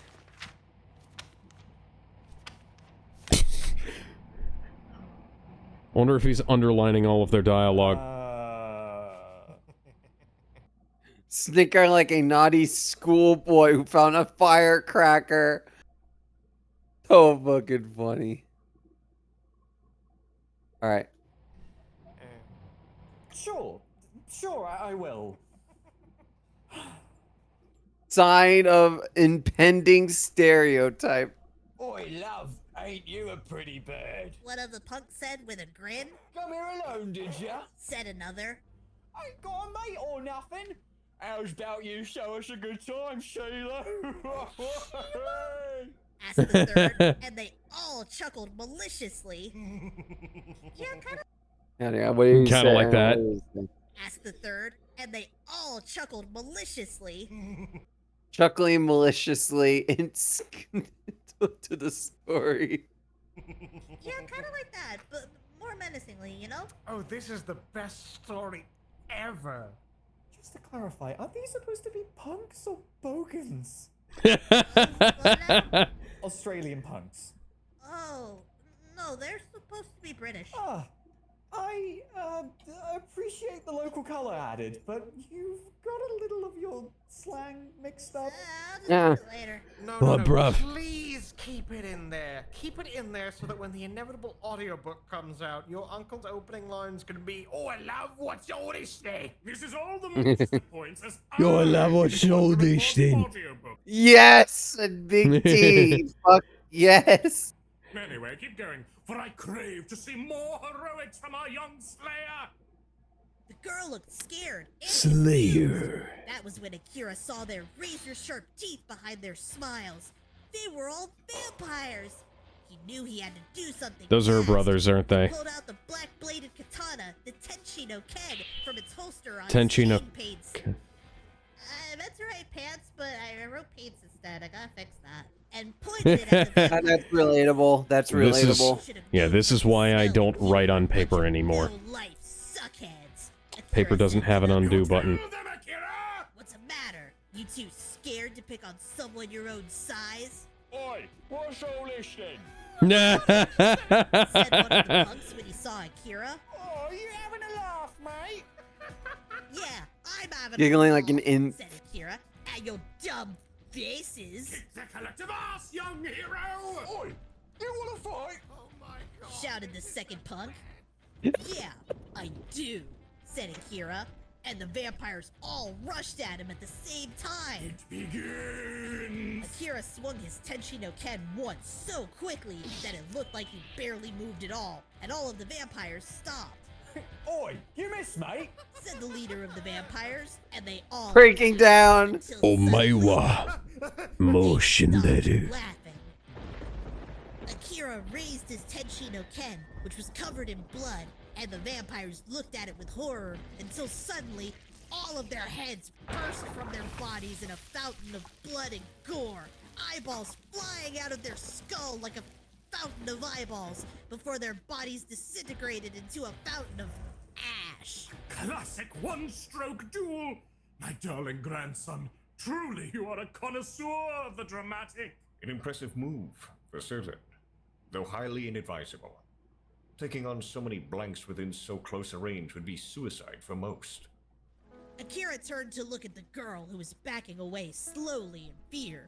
Wonder if he's underlining all of their dialogue. Snicker like a naughty schoolboy who found a firecracker. So fucking funny. Alright. Sure, I will. Sign of impending stereotype. Oi, love, ain't you a pretty bird? One of the punks said with a grin. Come here alone, did ya? Said another. Ain't got a mate or nothing. How's about you show us a good time, Sheila? Asked the third, and they all chuckled maliciously. Yeah, kind of. Yeah, what do you Kinda say? like that. Asked the third, and they all chuckled maliciously. Chuckling maliciously to the story. Yeah, kind of like that, but more menacingly, you know? Oh, this is the best story ever. Just to clarify, are these supposed to be punks or bogans? Australian punks. Oh, no, they're supposed to be British. Ah, I appreciate the local color added, but you've got a little of your slang mixed up. I'll just Yeah. do it later. No, Well, no, bruv. please keep it in there. Keep it in there so that when the inevitable audiobook comes out, your uncle's opening line's gonna be, "Oh, I love what's all this day." This is all the most points as Yo, I love I what's want all to this record thing. audiobook. Yes! And Big T. Fuck yes. Anyway, keep going, for I crave to see more heroics from our young slayer. The girl looked scared. And Slayer. confused. That was when Akira saw their razor-sharp teeth behind their smiles. They were all vampires. He knew he had to do something. Those are her fast. brothers, aren't they? He pulled out the black-bladed katana, the Tenchi no Ken, from its holster on Tenchi his no chain paints. I meant to write pants, but I wrote paints instead. I gotta fix that. And pointed it at the vampire. That's relatable. That's This is- relatable. Yeah, this is why I don't write on paper anymore. No-life suckheads. Paper Akira doesn't said have to an them, undo button. Kill them, Akira! What's the matter? You too scared to pick on someone your own size? Oi, what's all this then? Said one of the punks when he saw Akira. Oh, you having a laugh, mate? Yeah, I'm having Giggling a like an ball," in- said Akira, at your dumb faces. Kick the collective ass, young hero! Oi, you wanna fight? Oh my god. Shouted the second punk. Yeah, I do, said Akira, and the vampires all rushed at him at the same time. Begins! Akira swung his Tenchi no Ken once so quickly that it looked like he barely moved at all, and all of the vampires stopped. Oi, you missed, mate. Said the leader of the vampires, and they all Breaking down. until Oh my suddenly wa. they Motion stopped letter. laughing. Akira raised his Tenchi no Ken, which was covered in blood, and the vampires looked at it with horror until suddenly all of their heads burst from their bodies in a fountain of blood and gore, eyeballs flying out of their skull like a fountain of eyeballs before their bodies disintegrated into a fountain of ash. Classic one-stroke duel! My darling grandson, truly you are a connoisseur of the dramatic. An impressive move, for certain, though highly inadvisable. Taking on so many blanks within so close a range would be suicide for most. Akira turned to look at the girl who was backing away slowly in fear.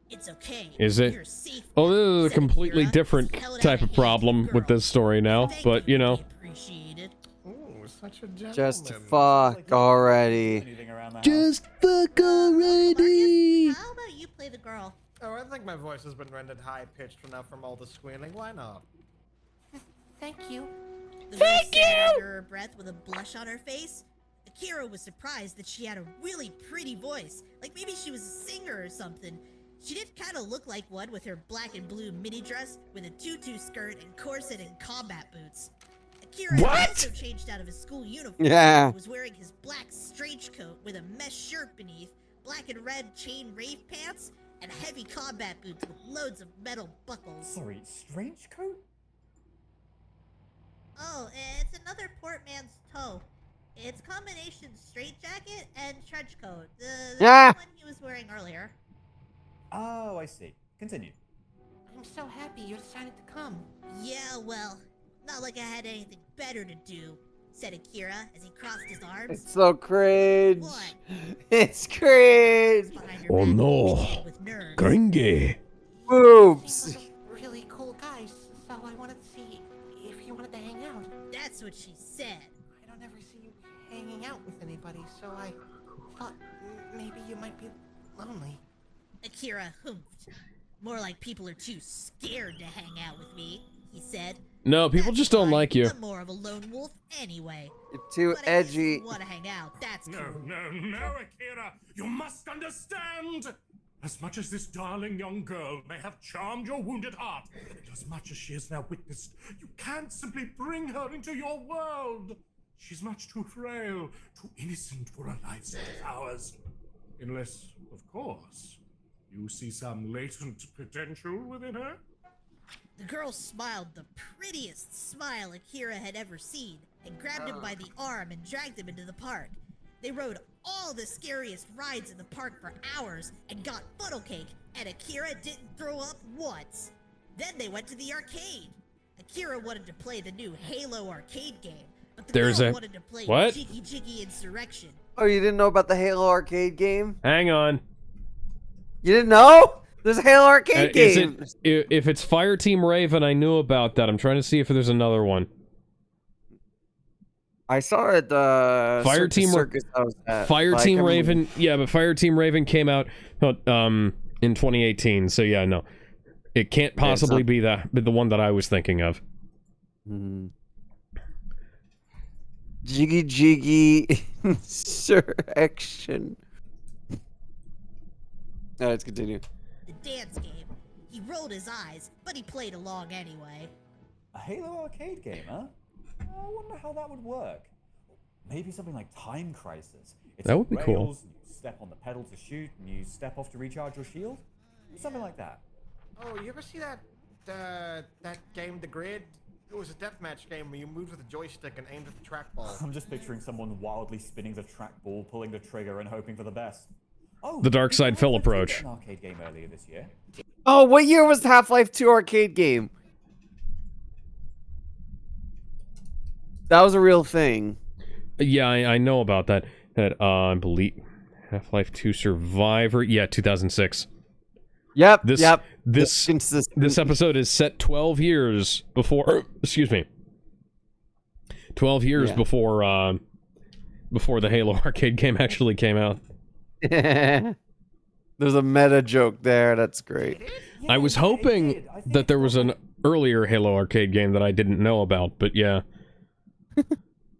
It's okay. Is it? You're safe Oh, now, this is a said completely Akira, different as he held out type a of hand to the problem with girl. this story now, Thank but you know. be appreciated. Ooh, such a gentleman. Just fuck already. Anything around the house? Just fuck already. Marcus, how about you play the girl? Oh, I think my voice has been rendered high-pitched enough from all the squealing. Why not? Thank you. The girl said under her breath with a blush on her face. Akira was surprised that she had a really pretty voice, like maybe she was a singer or something. She did kind of look like one with her black and blue mini dress with a tutu skirt and corset and combat boots. Akira had also changed out of his school uniform. Yeah. He was wearing his black strange coat with a mesh shirt beneath, black and red chain rave pants, and heavy combat boots with loads of metal buckles. Sorry, strange coat? Oh, it's another portman's toe. It's combination straight jacket and trench coat. The Yeah. one he was wearing earlier. Oh, I see. Continue. I'm so happy you decided to come. Yeah, well, not like I had anything better to do, said Akira as he crossed his arms. It's so cringe. What? It's cringe. Behind her Oh back, no. fidgeting with nerves. Gringy. Boobs. Really cool guy, so I wanted to see if he wanted to hang out. That's what she said. I don't ever see you hanging out with anybody, so I thought maybe you might be lonely. Akira humphed. More like people are too scared to hang out with me, he said. No, people That's just don't fine. like you. I'm more of a lone wolf anyway. You're too But I guess if edgy. you want to hang out, that's No, cool. no, Akira! You must understand! As much as this darling young girl may have charmed your wounded heart, and as much as she has now witnessed, you can't simply bring her into your world. She's much too frail, too innocent for a life such as ours. Unless, of course, you see some latent potential within her. The girl smiled the prettiest smile Akira had ever seen and grabbed him by the arm and dragged him into the park. They rode all the scariest rides in the park for hours and got funnel cake, and Akira didn't throw up once. Then they went to the arcade. Akira wanted to play the new Halo arcade game, but the girl wanted to play What? Jiggy Jiggy Insurrection. Oh, you didn't know about the Halo arcade game? Hang on. You didn't know? There's a Halo arcade Is game. if it's Fireteam Raven, I knew about that. I'm trying to see if there's another one. I saw it at the circus I was at. Fireteam Raven, yeah, but Fireteam Raven came out in 2018, so yeah, no. It can't possibly be the one that I was thinking of. Jiggy Jiggy Insurrection. No, let's continue. The dance game. He rolled his eyes, but he played along anyway. A Halo arcade game, huh? I wonder how that would work. Maybe something like Time Crisis. It's That would be cool. rails, you step on the pedal to shoot, and you step off to recharge your shield. Something like that. Oh, you ever see that game, The Grid? It was a deathmatch game where you moved with a joystick and aimed at the trackball. I'm just picturing someone wildly spinning the trackball, pulling the trigger, and hoping for the best. Oh, The Dark Side Phil Half-Life 2 approach. got an arcade game earlier this year. Oh, what year was the Half-Life 2 arcade game? That was a real thing. Yeah, I know about that. I believe Half-Life 2 Survivor. Yeah, 2006. Yep. This episode is set 12 years before. Excuse me. 12 years before the Halo arcade game actually came out. There's a meta joke there. That's great. I was hoping that there was an earlier Halo arcade game that I didn't know about, but yeah.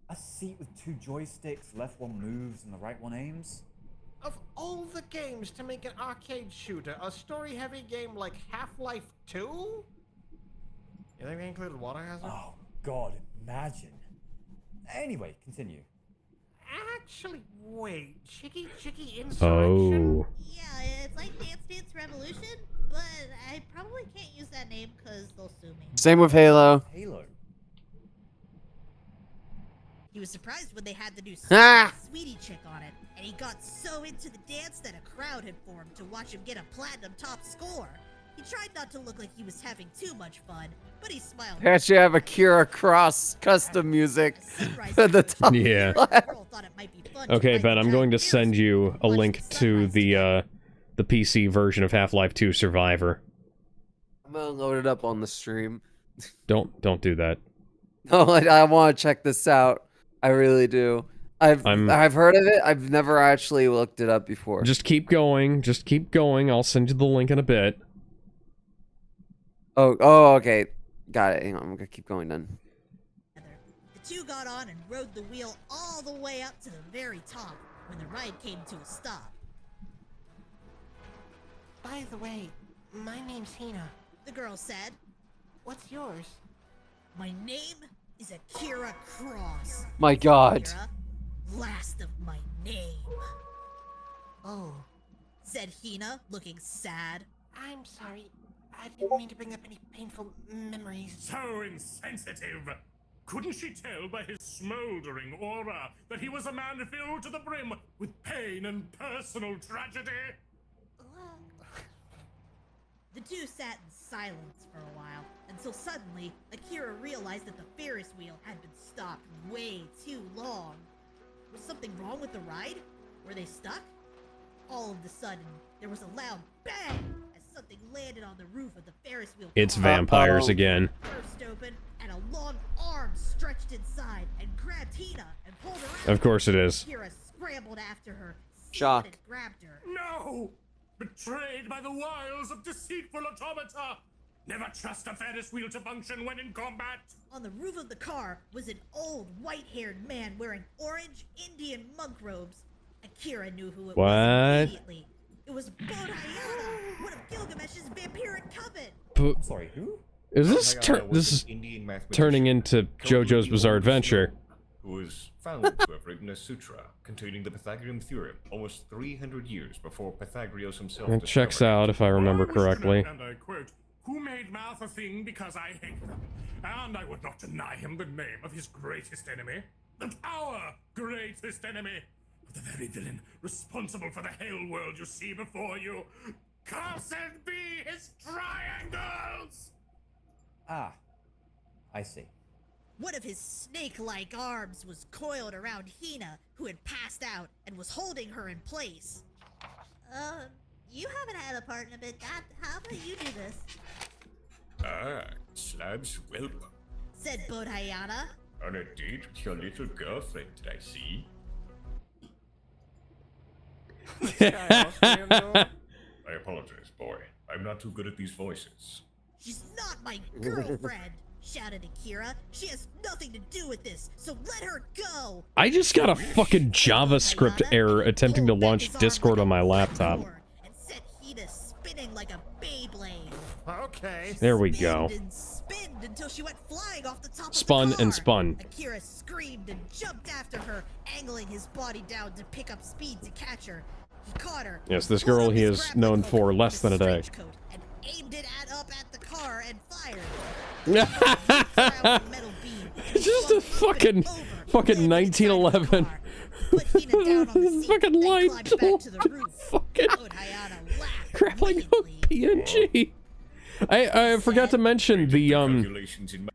A seat with two joysticks, left one moves and the right one aims? Of all the games to make an arcade shooter, a story-heavy game like Half-Life 2? You think they included water hazard? Oh, God, imagine. Anyway, continue. Actually, wait. Jiggy Jiggy Insurrection? Oh. Yeah, it's like Dance Dance Revolution, but I probably can't use that name because they'll sue me. Same with Halo. Halo. He was surprised when they had the new Ah! Sweetie chick on it, and he got so into the dance that a crowd had formed to watch him get a platinum top score. He tried not to look like he was having too much fun, but he smiled. They actually have Akira Cross custom music Sunrise at the top. Yeah. the girl thought it might be fun to Okay, ride Ben, the I'm giant going to Ferris send wheel you a and watch link the to sunrise together. the PC version of Half-Life 2 Survivor. I'm gonna load it up on the stream. Don't do that. No, I want to check this out. I really do. I've heard of it. I've never actually looked it up before. Just keep going. Just keep going. I'll send you the link in a bit. Oh, okay. Got it. Hang on, I'm gonna keep going then. The two got on and rode the wheel all the way up to the very top when the ride came to a stop. By the way, my name's Hina. The girl said, What's yours? "My name is Akira Cross." My God. Akira, last of my name, Oh, said Hina, looking sad. I'm sorry. I didn't mean to bring up any painful memories. So insensitive! Couldn't she tell by his smoldering aura that he was a man filled to the brim with pain and personal tragedy? The two sat in silence for a while, until suddenly, Akira realized that the Ferris wheel had been stopped way too long. Was something wrong with the ride? Were they stuck? All of a sudden, there was a loud bang as something landed on the roof of the Ferris wheel. It's car. vampires again. Burst open, and a long arm stretched inside and grabbed Hina and pulled her out. Of course it is. Akira scrambled after her, seized Shock. and grabbed her. No! Betrayed by the wiles of deceitful automata! Never trust a Ferris wheel to function when in combat! On the roof of the car was an old, white-haired man wearing orange Indian monk robes. Akira knew who it What? was immediately. It was Bodhayana, one of Gilgamesh's vampiric coven. I'm sorry, who? Is this this is turning into JoJo's Bizarre Adventure? Who was found to have written a sutra containing the Pythagorean theorem almost 300 years before Pythagoras himself It checks discovered it. out if I remember I wish to know, correctly. and I quote, "Who made math a thing because I hate them? And I would not deny him the name of his greatest enemy, and our greatest enemy, of the very villain responsible for the hell world you see before you. Cursed be his triangles!" Ah, I see. One of his snake-like arms was coiled around Hina, who had passed out and was holding her in place. You haven't had a part in a bit. How about you do this? Ah, Slab's welcome. Said Bodhayana. On a date with your little girlfriend, I see. I apologize, boy. I'm not too good at these voices. "She's not my girlfriend," shouted Akira. "She has nothing to do with this, so let her go." I just got a fucking JavaScript error attempting to launch Discord on my laptop. And set Hina spinning like a Beyblade. Okay. There we go. Spinned and spinned until she went flying off the top Spun of the car. and spun. Akira screamed and jumped after her, angling his body down to pick up speed to catch her. He caught her. Yes, this pulled girl up he his is grappling known hook for from less his than a day. trench coat and aimed it up at the car and fired. Metal beam, It's just a fucking 1911. Put Hina down on the seat, Fucking then light climbed back to the roof. Fucking Bodhayana laughed grappling hook immediately. PNG. I forgot to mention the Calculations in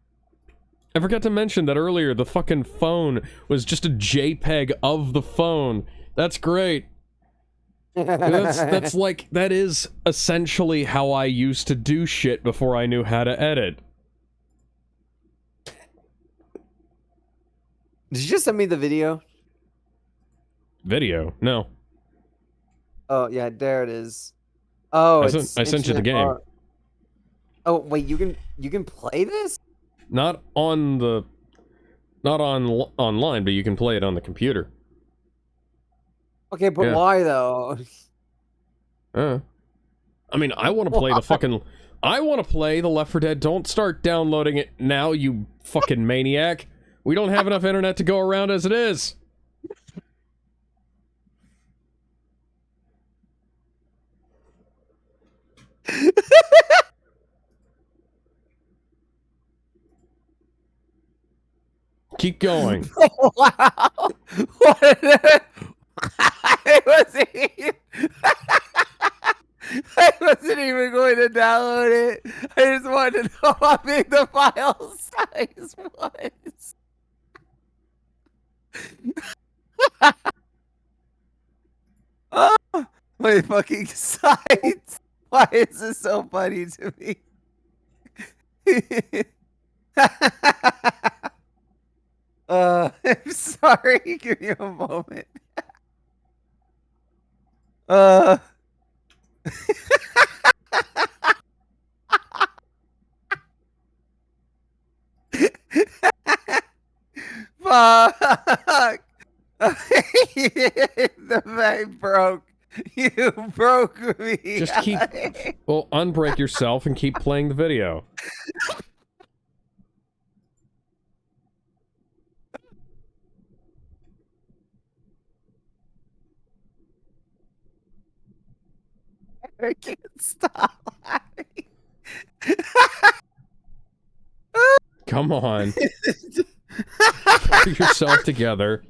I forgot to mention that earlier the fucking phone was just a JPEG of the phone. That's great. That's like, that is essentially how I used to do shit before I knew how to edit. Did you just send me the video? Video? No. Oh yeah, there it is. Oh, I it's sent you the Internet game. Art. Oh wait, you can play this? Not on the... Not on online, but you can play it on the computer. Okay, but Yeah. why though? I mean, I want to play the fucking... I want to play the Left 4 Dead. Don't start downloading it now, you fucking maniac. We don't have enough internet to go around as it is. Keep going. Wow! What? I wasn't wasn't even going to download it. I just wanted to know how big the file size was. Oh, my fucking sides. Why is this so funny to me? I'm sorry. Give me a moment. Fuck. The bag broke. You broke me. Just keep... Well, unbreak yourself and keep playing the video. I can't stop laughing. Come on. Pull yourself together.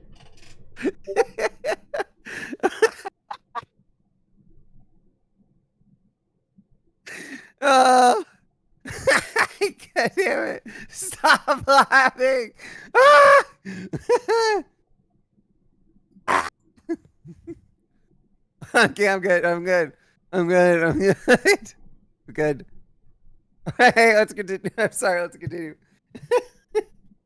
God damn it. Stop laughing. Ah! Okay, I'm good. I'm good. I'm good. I'm good. I'm good. Hey, let's continue. I'm sorry. Let's continue.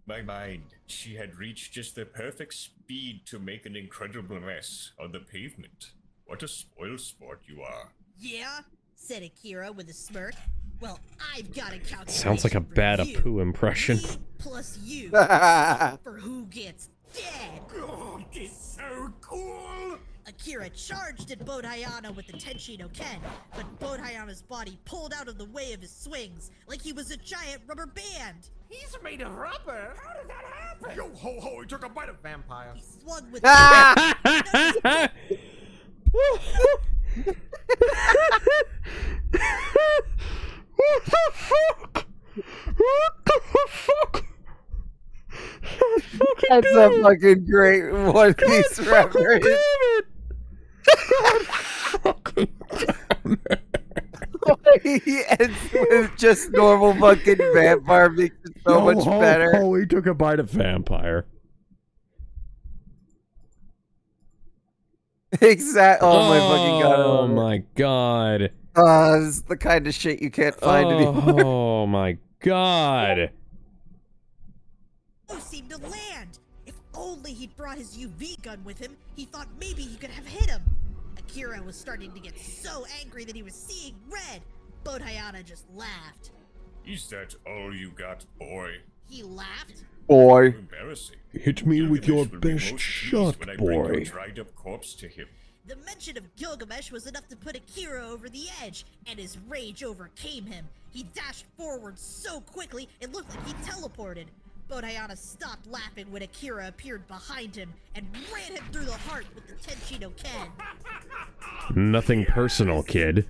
My mind, she had reached just the perfect speed to make an incredible mess on the pavement. What a spoilsport you are. Yeah? Said Akira with a smirk. Well, I've got a calculation. Sounds like a bad Apu impression. Me plus you for who gets dead. God, it's so cool! Akira charged at Boat Hayana with the Tenshi no Ken, but Boat Hayana's body pulled out of the way of his swings like he was a giant rubber band. He's made of rubber. How did that happen? Yo ho ho! He took a bite of vampire. He swung with What the fuck? What the fuck? That's a fucking great One Piece reference. God fucking damn it. He ends with just normal fucking vampire makes it so much better. Oh, he took a bite of vampire. Exactly. Oh my fucking god. Oh my god. This is the kind of shit you can't find anymore. Oh my god. seemed to land. If only he'd brought his UV gun with him, he thought maybe he could have hit him. Akira was starting to get so angry that he was seeing red. Boat Hayana just laughed. Is that all you got, boy? He laughed. Boy. Embarrassing. Hit me with your Gilgamesh will be best most shot, pleased when I bring your boy. dried up corpse to him. The mention of Gilgamesh was enough to put Akira over the edge, and his rage overcame him. He dashed forward so quickly, it looked like he teleported. Boat Hayana stopped laughing when Akira appeared behind him and ran him through the heart with the Tenshi no Ken. Nothing personal, kid.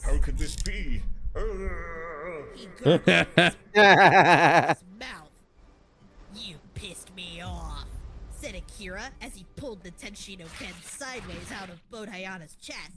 How could this be? He gurgled his mouth. You pissed me off, said Akira as he pulled the Tenshi no Ken sideways out of Boat Hayana's chest.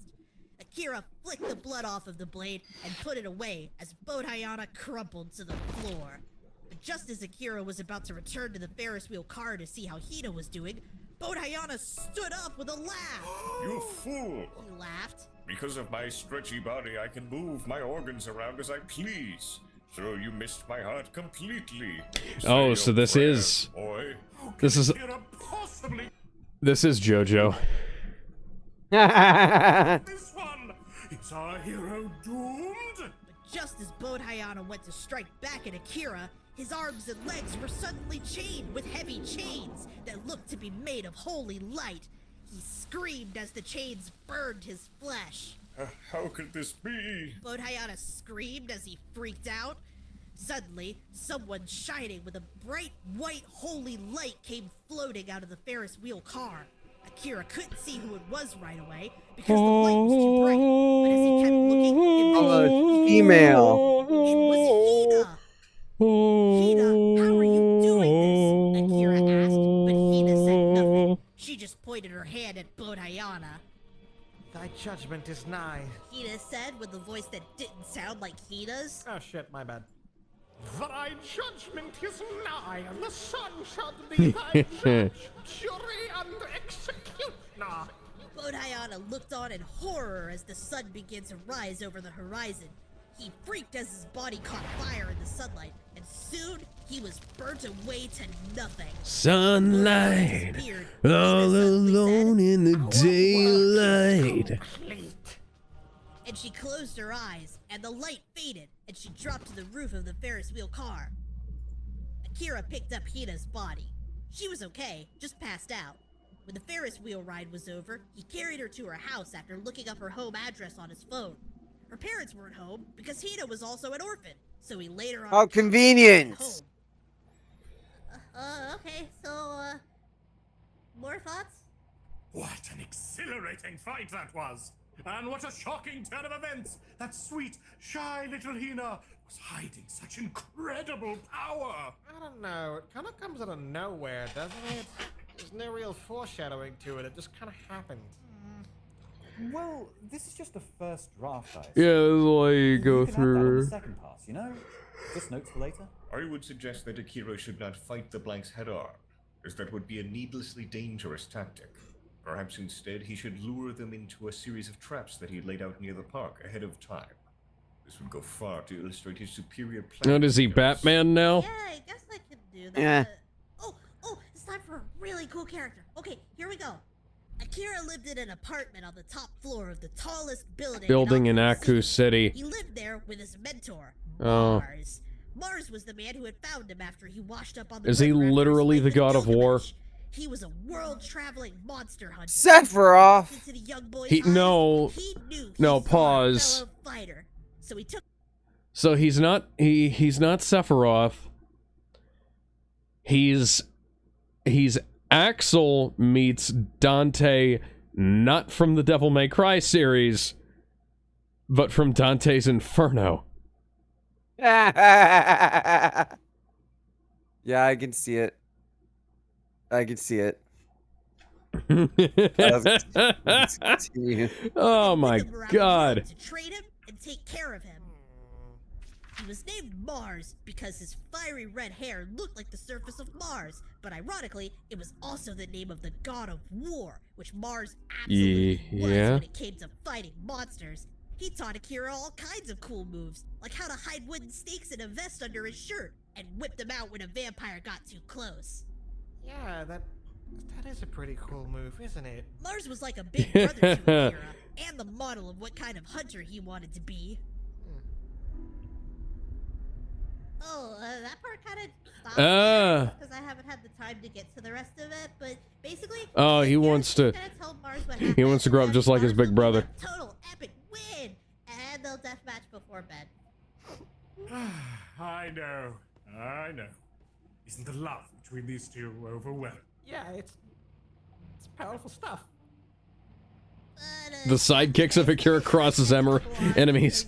Akira flicked the blood off of the blade and put it away as Boat Hayana crumpled to the floor. But just as Akira was about to return to the Ferris wheel car to see how Hina was doing, Boat Hayana stood up with a laugh. You fool! He laughed. Because of my stretchy body, I can move my organs around as I please. So you missed my heart completely. Oh, Say so your this prayers, is... boy. This is... Akira possibly This is JoJo. this one? Is our hero doomed? But just as Boat Hayana went to strike back at Akira, his arms and legs were suddenly chained with heavy chains that looked to be made of holy light. He screamed as the chains burned his flesh. How could this be? Boat Hayana screamed as he freaked out. Suddenly, someone shining with a bright white holy light came floating out of the Ferris wheel car. Akira couldn't see who it was right away because the light was too bright, but as he kept looking, it was Female. It was Hina! Hina, how are you doing this? Akira asked, but Hina said nothing. She just pointed her hand at Boat Hayana. Thy judgment is nigh. Hina said with a voice that didn't sound like Hina's. Oh shit, my bad. Thy judgment is nigh, and the sun shall be thy judge, jury, and executioner. Bodhayana looked on in horror as the sun began to rise over the horizon. He freaked as his body caught fire in the sunlight, and soon he was burnt away to nothing. Sunlight, Disappeared. all Hina suddenly alone said, in the daylight. and she closed her eyes, and the light faded, and she dropped to the roof of the Ferris wheel car. Akira picked up Hina's body. She was okay, just passed out. When the Ferris wheel ride was over, he carried her to her house after looking up her home address on his phone. Her parents weren't home because Hina was also an orphan, so he laid her on How her couch convenient. at home. Okay, so, more thoughts? What an exhilarating fight that was! And what a shocking turn of events! That sweet, shy little Hina was hiding such incredible power! I don't know, it kind of comes out of nowhere, doesn't it? There's no real foreshadowing to it, it just kind of happened. Well, this is just the first draft, I Yeah, this is why you You go can add that on through. the second pass, you know? Just notes for later. I would suggest that Akira should not fight the blanks head-on, as that would be a needlessly dangerous tactic. Perhaps instead he should lure them into a series of traps that he laid out near the park ahead of time. This would go far to illustrate his superior plan. What is he, Batman now? Yeah, I guess I could do that. Yeah. Oh, it's time for a really cool character. Okay, here we go. Akira lived in an apartment on the top floor of the tallest building In Aku Aku City. He lived there with his mentor, Oh. Mars. Mars was the man who had found him after he washed up on the Is he river after his literally fight the with god of war? Gilgamesh. He was a world-traveling monster hunter. Sephiroth. Into the young boy's He- eyes, no. he knew he No, saw a pause. fellow fighter. So he took So he's not Sephiroth. He's Axel meets Dante, not from the Devil May Cry series, but from Dante's Inferno. Yeah, I can see it. I can see it. Let's continue. Oh my took him around god. the world to train him and take care of him. He was named Mars because his fiery red hair looked like the surface of Mars, but ironically, it was also the name of the god of war, which Mars absolutely was Yeah. when it came to fighting monsters. He taught Akira all kinds of cool moves, like how to hide wooden stakes in a vest under his shirt and whip them out when a vampire got too close. Yeah, that is a pretty cool move, isn't it? Mars was like a big brother to Akira, and the model of what kind of hunter he wanted to be. Oh, that part kind of stopped because I haven't had the time to get to the rest of it. But basically, Oh, he Akira's wants to- gonna tell Mars what he happened, wants to grow up and just like his Mars big will give brother. a total epic win, and they'll deathmatch before bed. I know. Isn't the love between these two overwhelming? Yeah, it's powerful stuff. But, The sidekicks of Akira crosses enemies.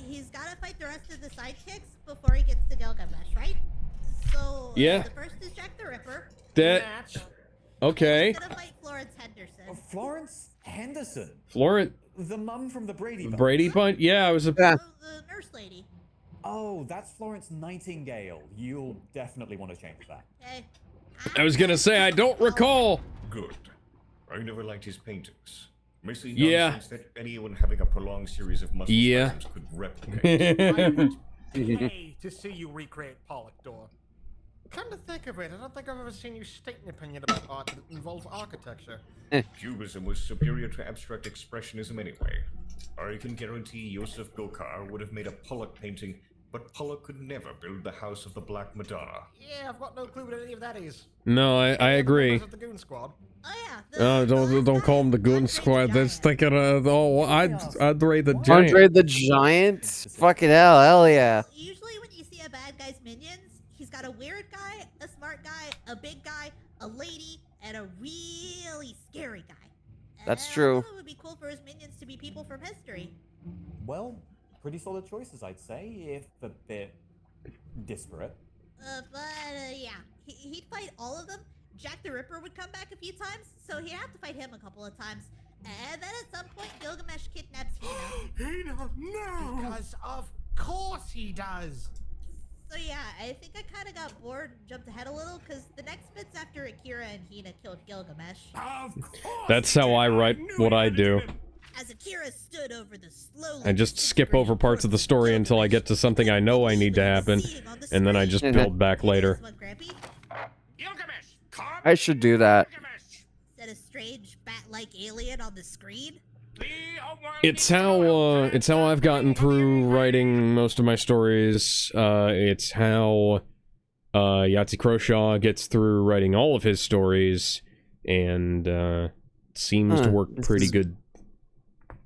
He's gotta fight the rest of the sidekicks before he gets to Gilgamesh, right? So Yeah. the first is Jack the Ripper. That Match. okay. He's gonna fight Florence Henderson. Florence Henderson, Florent the mum from the Brady Bunch. Brady Bunch. Yeah, I was a. Yeah. The nurse lady. Oh, that's Florence Nightingale. You'll definitely want to change that. Okay. I was gonna say I don't recall. Good. I never liked his paintings. Mostly Yeah. nonsense that anyone having a prolonged series of muscle Yeah. spasms could replicate. Hey, to see you recreate Pollock door. Come to think of it, I don't think I've ever seen you state an opinion about art that involves architecture. Cubism was superior to abstract expressionism anyway. I can guarantee Joseph Gokar would have made a Pollock painting, but Pollock could never build the House of the Black Madonna. Yeah, I've got no clue what any of that is. No, I agree. Members of the Goon Squad. Oh yeah. Oh, don't call him the Goon Squad. That's thinking of Andre the Giant. Andre the Giant? Fucking hell yeah. Usually when you see a bad guy's minions, he's got a weird guy, a smart guy, a big guy, a lady, and a really scary guy. That's And true. also It would be cool for his minions to be people from history. Well, pretty solid choices, I'd say, if a bit disparate. Yeah, he'd fight all of them. Jack the Ripper would come back a few times, so he'd have to fight him a couple of times. And then at some point, Gilgamesh kidnaps Hina. Hina, no! Because of course he does. So yeah, I think I kind of got bored and jumped ahead a little, because the next bit's after Akira and Hina killed Gilgamesh. Of course That's he how did. I write knew what he I had do. it. As Akira stood over the slowly I just skip over parts of the story until I get to something I know I need to happen, and then I just build back later. Gilgamesh, come I should do that. Gilgamesh. Said a strange bat-like alien on the screen. It's how I've gotten through writing most of my stories. It's how Yahtzee Croshaw gets through writing all of his stories, and seems to work pretty good.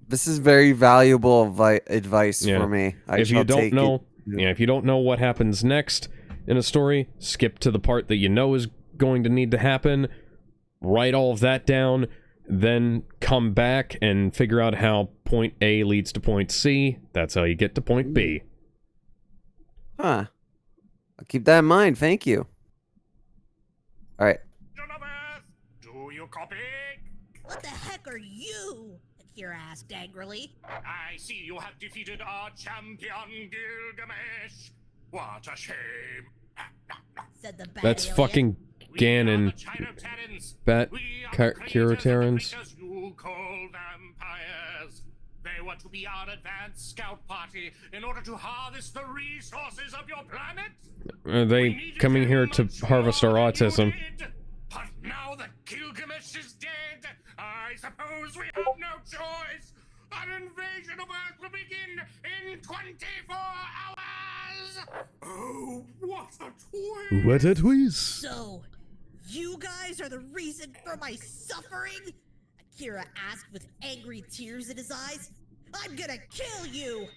This is very valuable advice Yeah. for me. If you don't know, if you don't know what happens next in a story, skip to the part that you know is going to need to happen. Write all of that down, then come back and figure out how point A leads to point C. That's how you get to point B. Huh. I'll keep that in mind. Thank you. All right. Do you copy? What the heck are you? Akira asked angrily. I see you have defeated our champion, Gilgamesh. What a shame. Said the bat That's alien. fucking Ganon. Bat Kiroterans. You call vampires. They were to be our advanced scout party in order to harvest the resources of your planet. Are they coming here to harvest our autism? But now that Gilgamesh is dead, I suppose we have no choice. An invasion of Earth will begin in 24 hours. Oh, what a twist! What a twist! So, you guys are the reason for my suffering? Akira asked with angry tears in his eyes. I'm gonna kill you!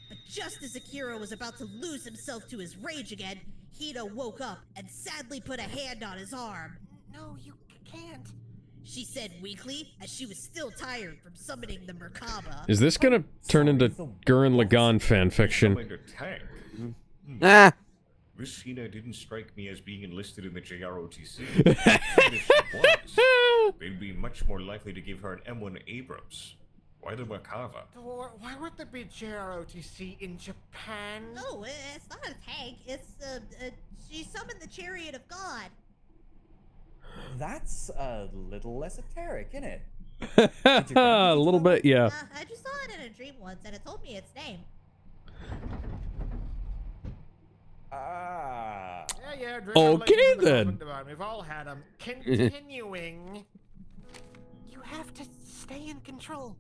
But just as Akira was about to lose himself to his rage again, Hina woke up and sadly put a hand on his arm. No, you can't. She said weakly, as she was still tired from summoning the Merkaba. Is this gonna turn into Gurren Lagann fanfiction? Commander Tank. Ah. This Hina didn't strike me as being enlisted in the JROTC. If she was, they'd be much more likely to give her an M1 Abrams. Why the Merkava? Why would there be JROTC in Japan? No, it's not a tank. It's, she summoned the Chariot of God. That's a little esoteric, isn't it? A little bit, yeah. I just saw it in a dream once, and it told me its name. Ah. Yeah, Okay, then. We've all had them. Continuing. You have to stay in control.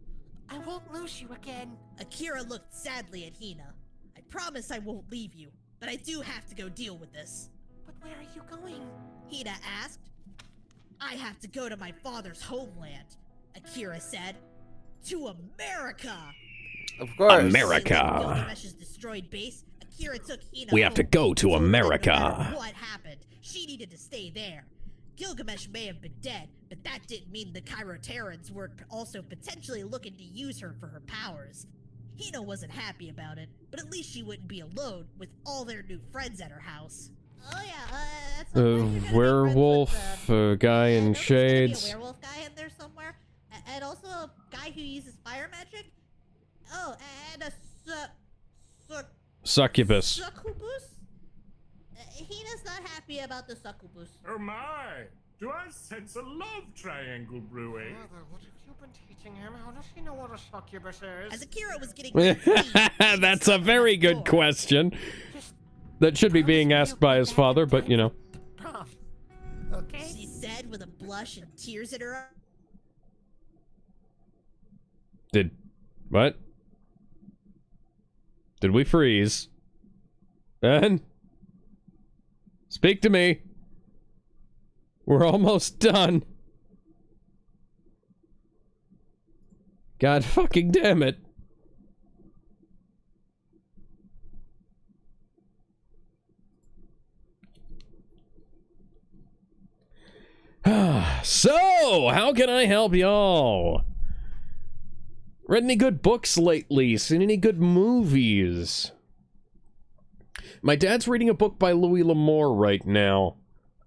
I won't lose you again. Akira looked sadly at Hina. I promise I won't leave you, but I do have to go deal with this. But where are you going? Hina asked. I have to go to my father's homeland, Akira said. To America! Of course. America. Gilgamesh's destroyed base, Akira took Hina We have to home, go to told her that America. No matter what happened, she needed to stay there. Gilgamesh may have been dead, but that didn't mean the Chiroterans were also potentially looking to use her for her powers. Hina wasn't happy about it, but at least she wouldn't be alone with all their new friends at her house. Oh yeah, that's A werewolf, a guy in shades. There's a werewolf guy in there somewhere, and also a guy who uses fire magic. Oh, and a Succubus. succubus. Hina's not happy about the succubus. Oh my! Do I sense a love triangle brewing? Mother, what have you been teaching him? How does he know what a succubus is? As Akira was getting That's a very good question. That should be being asked by his father, but you know. Okay. She said with a blush and tears in her eyes. What? Did we freeze? Ben? Speak to me. We're almost done. God fucking damn it. So, how can I help y'all? Read any good books lately? Seen any good movies? My dad's reading a book by Louis L'Amour right now.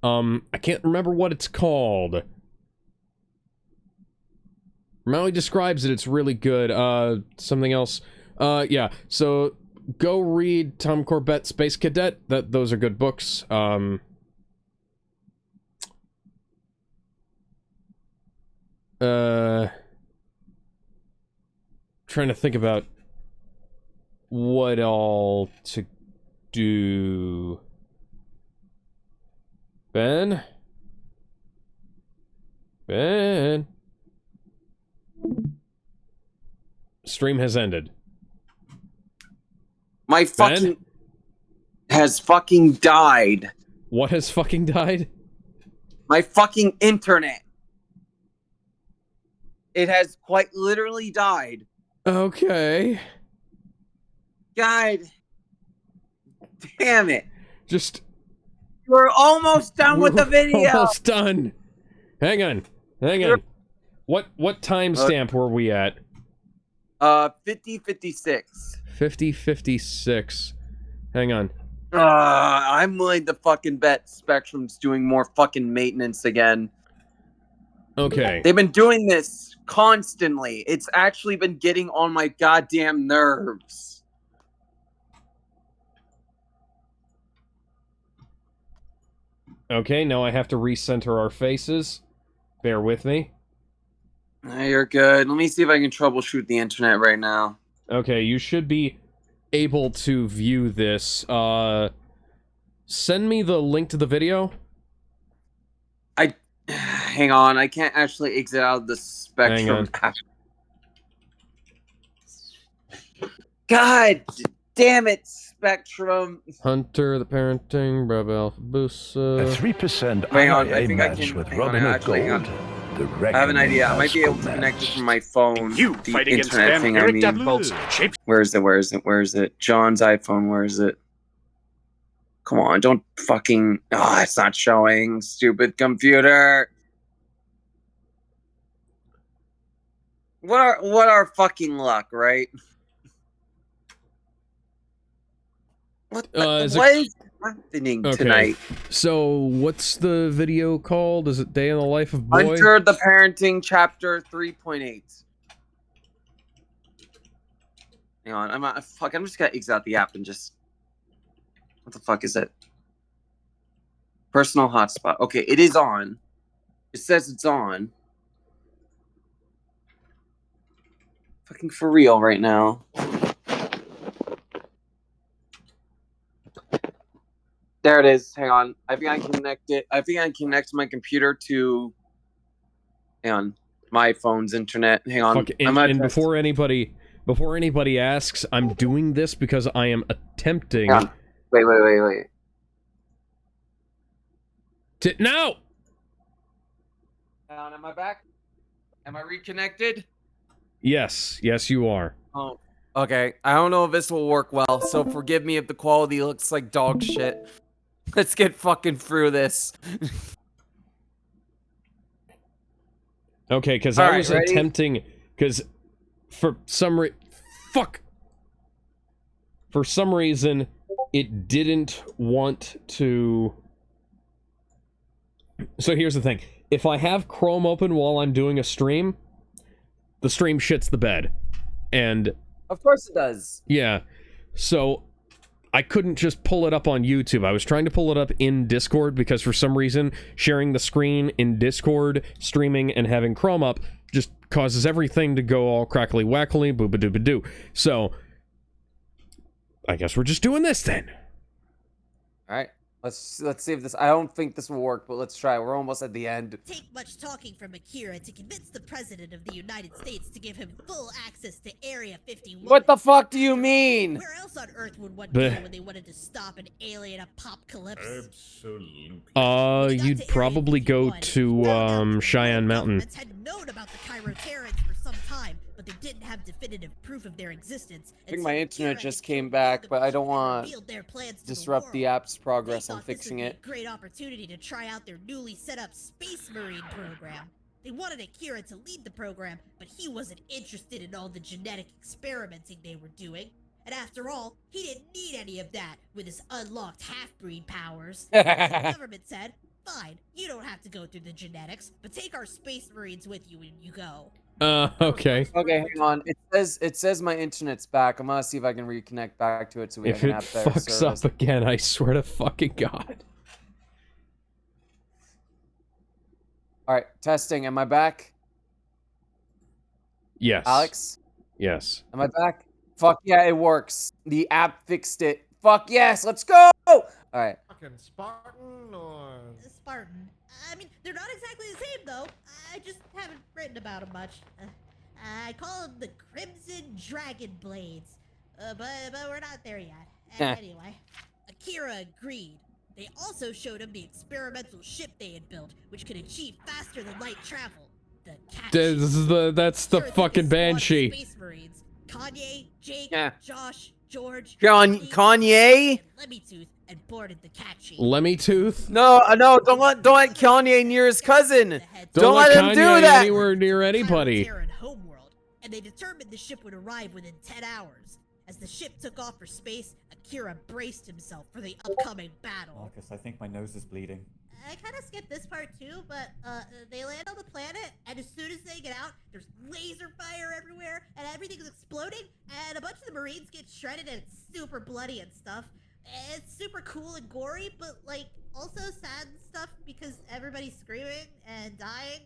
I can't remember what it's called. From how he describes it, it's really good. Something else. Yeah, so go read Tom Corbett, Space Cadet. Those are good books. Trying to think about what all to do. Ben? Stream has ended. My fucking has fucking died. What has fucking died? My fucking internet. It has quite literally died. Okay. God damn it. Just... We're almost done with the video. Almost done. Hang on. What timestamp were we at? 5056. 5056. Hang on. I'm willing to fucking bet Spectrum's doing more fucking maintenance again. Okay. They've been doing this constantly. It's actually been getting on my goddamn nerves. Okay, now I have to recenter our faces. Bear with me. You're good. Let me see if I can troubleshoot the internet right now. Okay, you should be able to view this. Send me the link to the video. Hang on, I can't actually exit out of the Spectrum app. God damn it, Spectrum. Hunter, the parenting, Bruva Alphabusa. A 3% Hang on, I IA think I match can. with Hang on, Robin Hood actually, hang on. Gold. I have an idea. I might be able to connect it from my phone. You the fight against internet thing I vampiric mean. devils, shapes. Where is it? John's iPhone, where is it? Come on, don't fucking... Oh, it's not showing. Stupid computer. What are fucking luck, right? What is happening tonight? So, what's the video called? Is it Day in the Life of Boy? Hunter the Parenting, Chapter 3.8. Hang on, I'm just gonna exit out the app and just... What the fuck is it? Personal hotspot. Okay, it is on. It says it's on. Fucking for real right now. There it is. Hang on. I think I can connect it. I think I can connect my computer to... Hang on. My phone's internet. Hang on. And before anybody asks, I'm doing this because I am attempting... Hang on. Wait. No! Hang on, am I back? Am I reconnected? Yes, you are. Oh, okay. I don't know if this will work well, so forgive me if the quality looks like dog shit. Let's get fucking through this. Okay, because I was attempting... Because for some reason, it didn't want to... So here's the thing. If I have Chrome open while I'm doing a stream, the stream shits the bed. And... Of course it does. Yeah. So, I couldn't just pull it up on YouTube. I was trying to pull it up in Discord because for some reason, sharing the screen in Discord, streaming, and having Chrome up just causes everything to go all crackly wackly, booba-dooba-doo. So, I guess we're just doing this then. Alright. Let's see if this... I don't think this will work, but let's try. We're almost at the end. Take much talking from Akira to convince the President of the United States to give him full access to Area 51. What the fuck do you mean? Where else on Earth would one go when they wanted to stop an alien apocalypse? Absolutely. You'd probably go to, Cheyenne Mountain. Had known about the Cairo Terrans for some time, but they didn't have definitive proof of their existence. I think my internet just came back, but I don't want to disrupt the app's progress on fixing it. Great opportunity to try out their newly set up Space Marine program. They wanted Akira to lead the program, but he wasn't interested in all the genetic experimenting they were doing. And after all, he didn't need any of that with his unlocked half-breed powers. So the government said, fine, you don't have to go through the genetics, but take our Space Marines with you when you go. Okay. Okay, hang on. It says my internet's back. I'm gonna see if I can reconnect back to it so we If can it have better fucks service. up again, I swear to fucking God. All right, testing. Am I back? Yes. Alex, Yes. am I back? Fuck yeah, it works. The app fixed it. Fuck yes, let's go! All right. Fucking Spartan or... Spartan. I mean, they're not exactly the same, though. I just haven't written about them much. I call them the Crimson Dragon Blades. But we're not there yet. Anyway, Akira agreed. They also showed him the experimental ship they had built, which could achieve faster than light travel. The That's the fucking Banshee. Space Marines. Kanye, Jake, Yeah. Josh, George, Kanye? Lemmy Tooth, and boarded the Catchy. Lemmy Tooth? No, don't let Kanye near his cousin. Don't let him Kanye do that. anywhere near anybody. Terran homeworld, and they determined the ship would arrive within 10 hours. As the ship took off for space, Akira braced himself for the upcoming battle. Marcus, I think my nose is bleeding. I kind of skipped this part too, but they land on the planet, and as soon as they get out, there's laser fire everywhere, and everything's exploding, and a bunch of the Marines get shredded, and it's super bloody and stuff. It's super cool and gory, but like also sad and stuff because everybody's screaming and dying,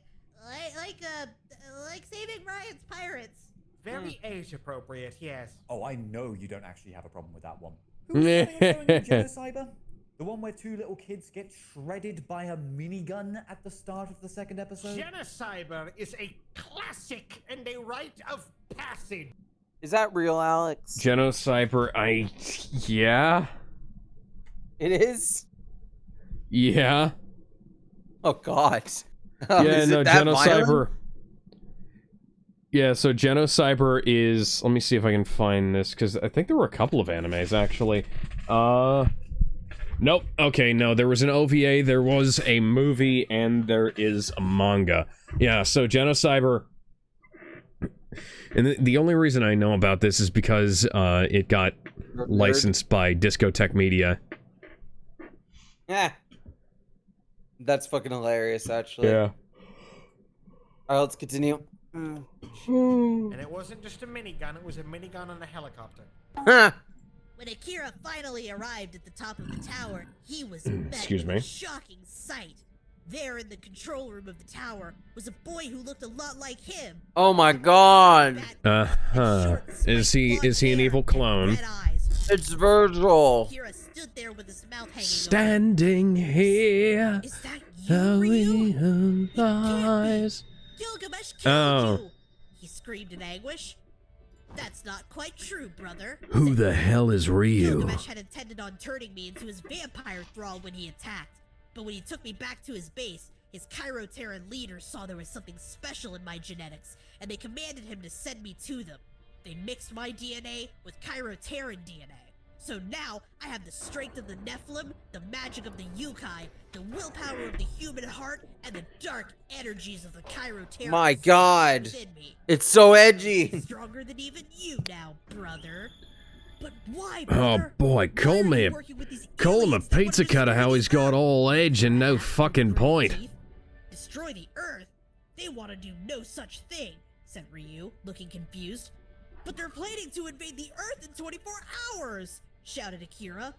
like Saving Ryan's pirates. Very age-appropriate, yes. Oh, I know you don't actually have a problem with that one. Who was planning on going on Genocyber? The one where two little kids get shredded by a minigun at the start of the second episode? Genocyber is a classic and a rite of passage. Is that real, Alex? Genocyber, yeah? It is? Yeah. Oh, God. Yeah, Is no, it that Genocyber. violent? Yeah, so Genocyber is... Let me see if I can find this, because I think there were a couple of animes, actually. Nope. Okay, no, there was an OVA, there was a movie, and there is a manga. Yeah, so Genocyber... And the only reason I know about this is because it got licensed by Discotech Media. Yeah. That's fucking hilarious, actually. Yeah. Alright, let's continue. And it wasn't just a minigun, it was a minigun on a helicopter. Huh. When Akira finally arrived at the top of the tower, he was met Excuse with me. a shocking sight. There in the control room of the tower was a boy who looked a lot like him. Oh my God. Is he an evil clone? Red eyes. It's Virgil. Akira stood there with his mouth hanging Standing here, open. Is that you, Ryu? realize. Gilgamesh killed Oh. you! He screamed in anguish. That's not quite true, brother. Who said the hell is Ryu? Gilgamesh had intended on turning me into his vampire thrall when he attacked. But when he took me back to his base, his Cairo-Terran leaders saw there was something special in my genetics, and they commanded him to send me to them. They mixed my DNA with Cairo-Terran DNA. So now, I have the strength of the Nephilim, the magic of the Yukai, the willpower of the human heart, and the dark energies of the Cairo-Terran. My God. within me. It's so edgy. Stronger than even you now, brother. But why, Oh brother? boy, Why call are me you a working with these call him a aliens that wanna pizza cutter. destroy How the he's got Earth? all edge and no fucking point. Chief, destroy the Earth? They want to do no such thing, said Ryu, looking confused. But they're planning to invade the Earth in 24 hours, shouted Akira.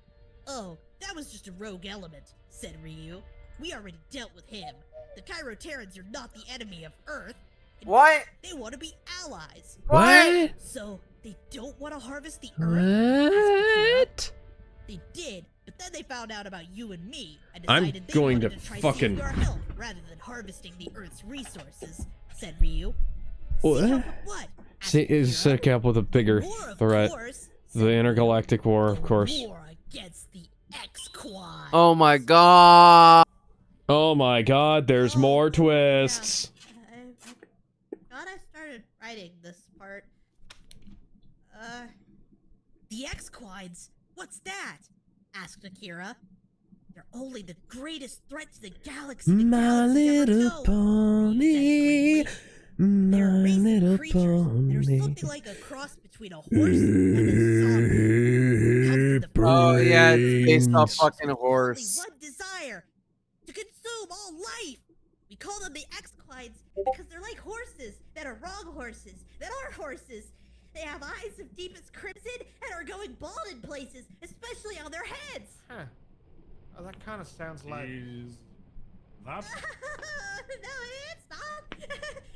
Oh, that was just a rogue element, said Ryu. We already dealt with him. The Cairo-Terrans are not the enemy of Earth. In What? fact, They want to be allies. What? So, they don't want to harvest the Earth? asked Akira. What? They did, but then they found out about you and me and I'm decided they going wanted to try fucking- seeking our help rather than harvesting the Earth's resources, said Ryu. What? Seek help with what? asked See, Akira. sick up with a bigger War, of threat. course, The said intergalactic war, Ryu. of course. The war against the X-Quad. Oh my God. Oh my god, there's Oh, more yeah. twists. I thought I started writing this part. The X-Quides? What's that? Asked Akira. They're only the greatest threat to the galaxy. The My galaxy's ever little known, pony. said gravely. They're My racing little creatures. There's pony. something like a cross between a horse and a zombie. Comes to the Oh yeah, it's based off Brains. fucking only horse. one desire: to consume all life. We You call them the X-Quides because they're like horses that are wrong horses, that are horses. They have eyes of deepest crimson and are going bald in places, especially on their heads. Huh. Oh, that kind of sounds like... Is that? No, it's not.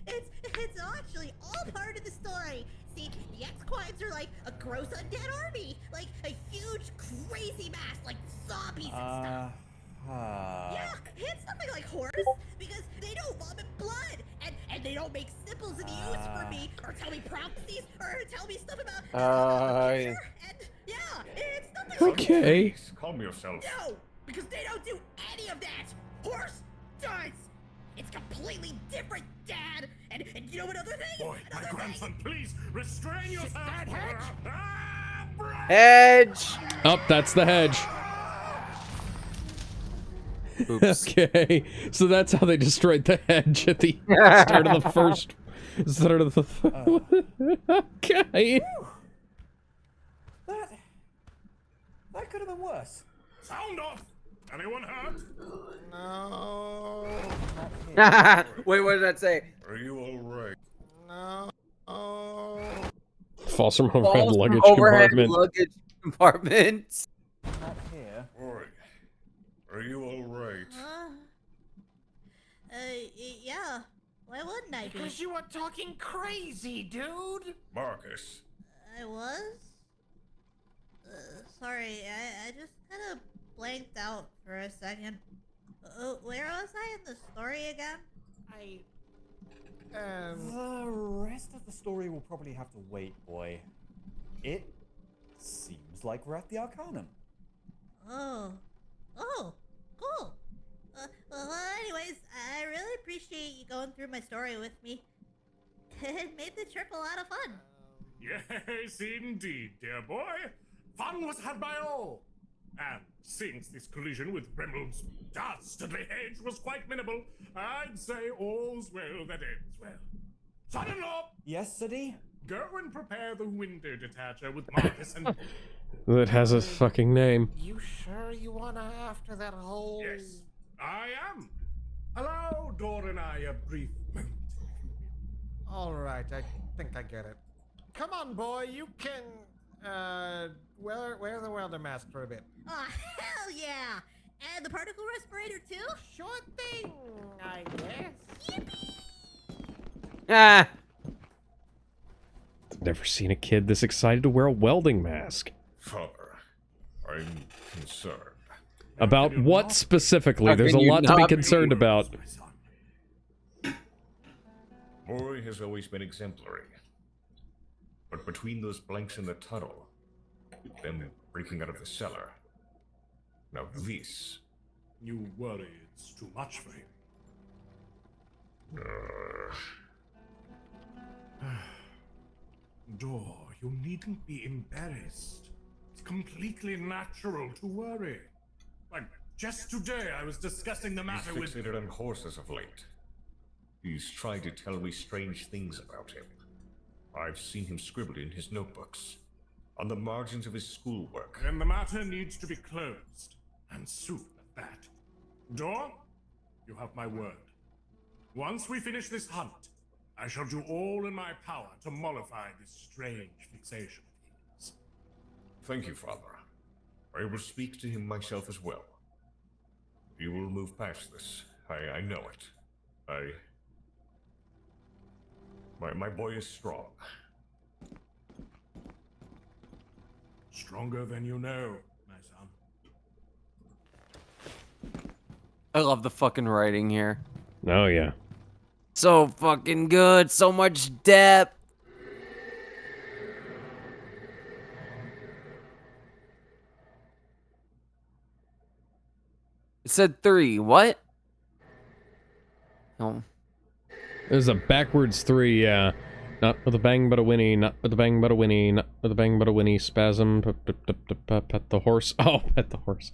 It's actually all part of the story. See, the X-Quides are like a gross undead army, like a huge, crazy mass, like zombies and stuff. Yeah, it's nothing like horse, because they don't vomit blood, and they don't make symbols in the use for me, or tell me prophecies, or tell me stuff about the future, and yeah, it's nothing like Okay. Calm yourself. No, because they don't do any of that. Horse does. It's completely different, Dad. And you know what other thing? Boy, my Another grandson, please restrain yourself. that hedge? Hedge. Oh, that's the hedge. Oops. Okay, so that's how they destroyed the hedge at the start of the first. Start of the. Okay. That could have been worse. Sound off. Anyone hurt? No. Wait, what did that say? Are you alright? No. Falls from overhead Falls from luggage overhead compartment. luggage compartment. Not here. Boy, are you alright? Yeah. Why wouldn't I be? Because you were talking crazy, dude. Marcus. I was? Sorry, I just kind of blanked out for a second. Where was I in the story again? The rest of the story will probably have to wait, boy. It seems like we're at the Arcanum. Oh, cool. Well, anyways, I really appreciate you going through my story with me. It made the trip a lot of fun. Yes, indeed, dear boy. Fun was had by all. And since this collision with Remmel's dastardly hedge was quite minimal, I'd say all's well that ends well. Son-in-law, Yes, City? go and prepare the window detacher with Marcus and... That has a fucking name. You sure you wanna after that whole... Yes, I am. Allow Dor and I a brief moment. All right, I think I get it. Come on, boy, you can, wear the welder mask for a bit. Oh, hell yeah! And the particle respirator too? Sure thing, I guess. Yippee! Ah. I've never seen a kid this excited to wear a welding mask. Father, I'm concerned. About what specifically? How There's a can you lot to be not be concerned about. My son. Boy has always been exemplary. But between those blanks in the tunnel, them breaking out of the cellar, now this... You worry it's too much for him. Dor, you needn't be embarrassed. It's completely natural to worry. Like, just today I was discussing the He's matter with... fixated on horses of late. He's tried to tell me strange things about him. I've seen him scribble in his notebooks, on the margins of his schoolwork. Then the matter needs to be closed, and soon at that. Dor, you have my word. Once we finish this hunt, I shall do all in my power to mollify this strange fixation of his. Thank you, Father. I will speak to him myself as well. You will move past this. I know it. My boy is strong. Stronger than you know, my son. I love the fucking writing here. Oh, yeah. So fucking good. So much depth. It said 3. What? Oh. It was a backwards 3, yeah. Not with a bang but a whinny, not with a bang but a whinny, not with a bang but a whinny, spasm, pet the horse. Oh, pet the horse.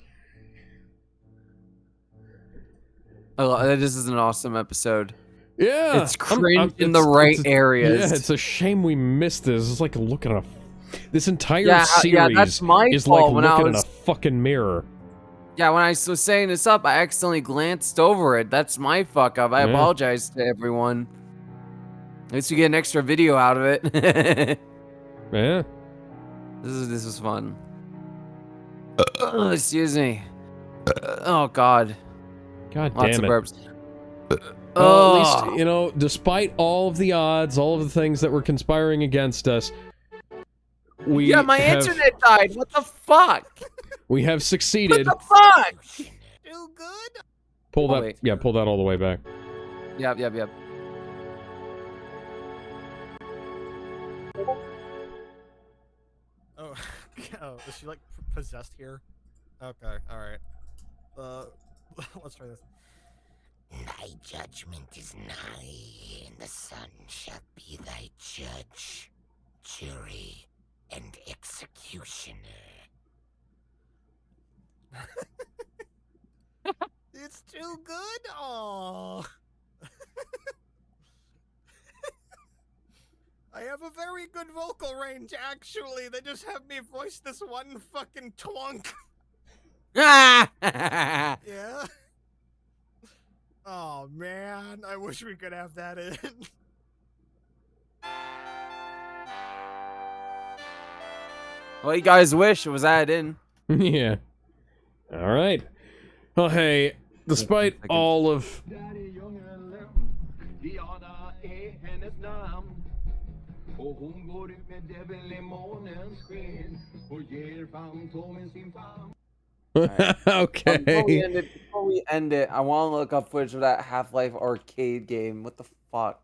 This is an awesome episode. Yeah! It's cringe in the right areas. Yeah, it's a shame we missed this. It's like looking at a... This entire Yeah, series that's my is like fault when I looking in was- a fucking mirror. Yeah, when I was saying this up, I accidentally glanced over it. That's my fuck up. I Yeah. apologize to everyone. At least you get an extra video out of it. Yeah. This is fun. Excuse me. Oh God. God Lots damn of it. burps. Well, at least, you know, despite all of the odds, all of the things that were conspiring against us, we Yeah, my have, internet died. What the fuck? we have What succeeded. the fuck? Too good? Pull Oh, that, wait. yeah, pull that all the way back. Yep. Oh, oh, is she like possessed here? Okay, alright. Let's try this. Thy judgment is nigh, and the sun shall be thy judge, jury, and executioner. It's too good? Aww. I have a very good vocal range, actually. They just have me voice this one fucking twunk. Ah! Yeah? Oh, man. I wish we could have that in. Well, you guys wish it was added in. Yeah. All right. Well, hey, despite all of... Okay. Before we end it, I want to look up footage of that Half-Life arcade game. What the fuck?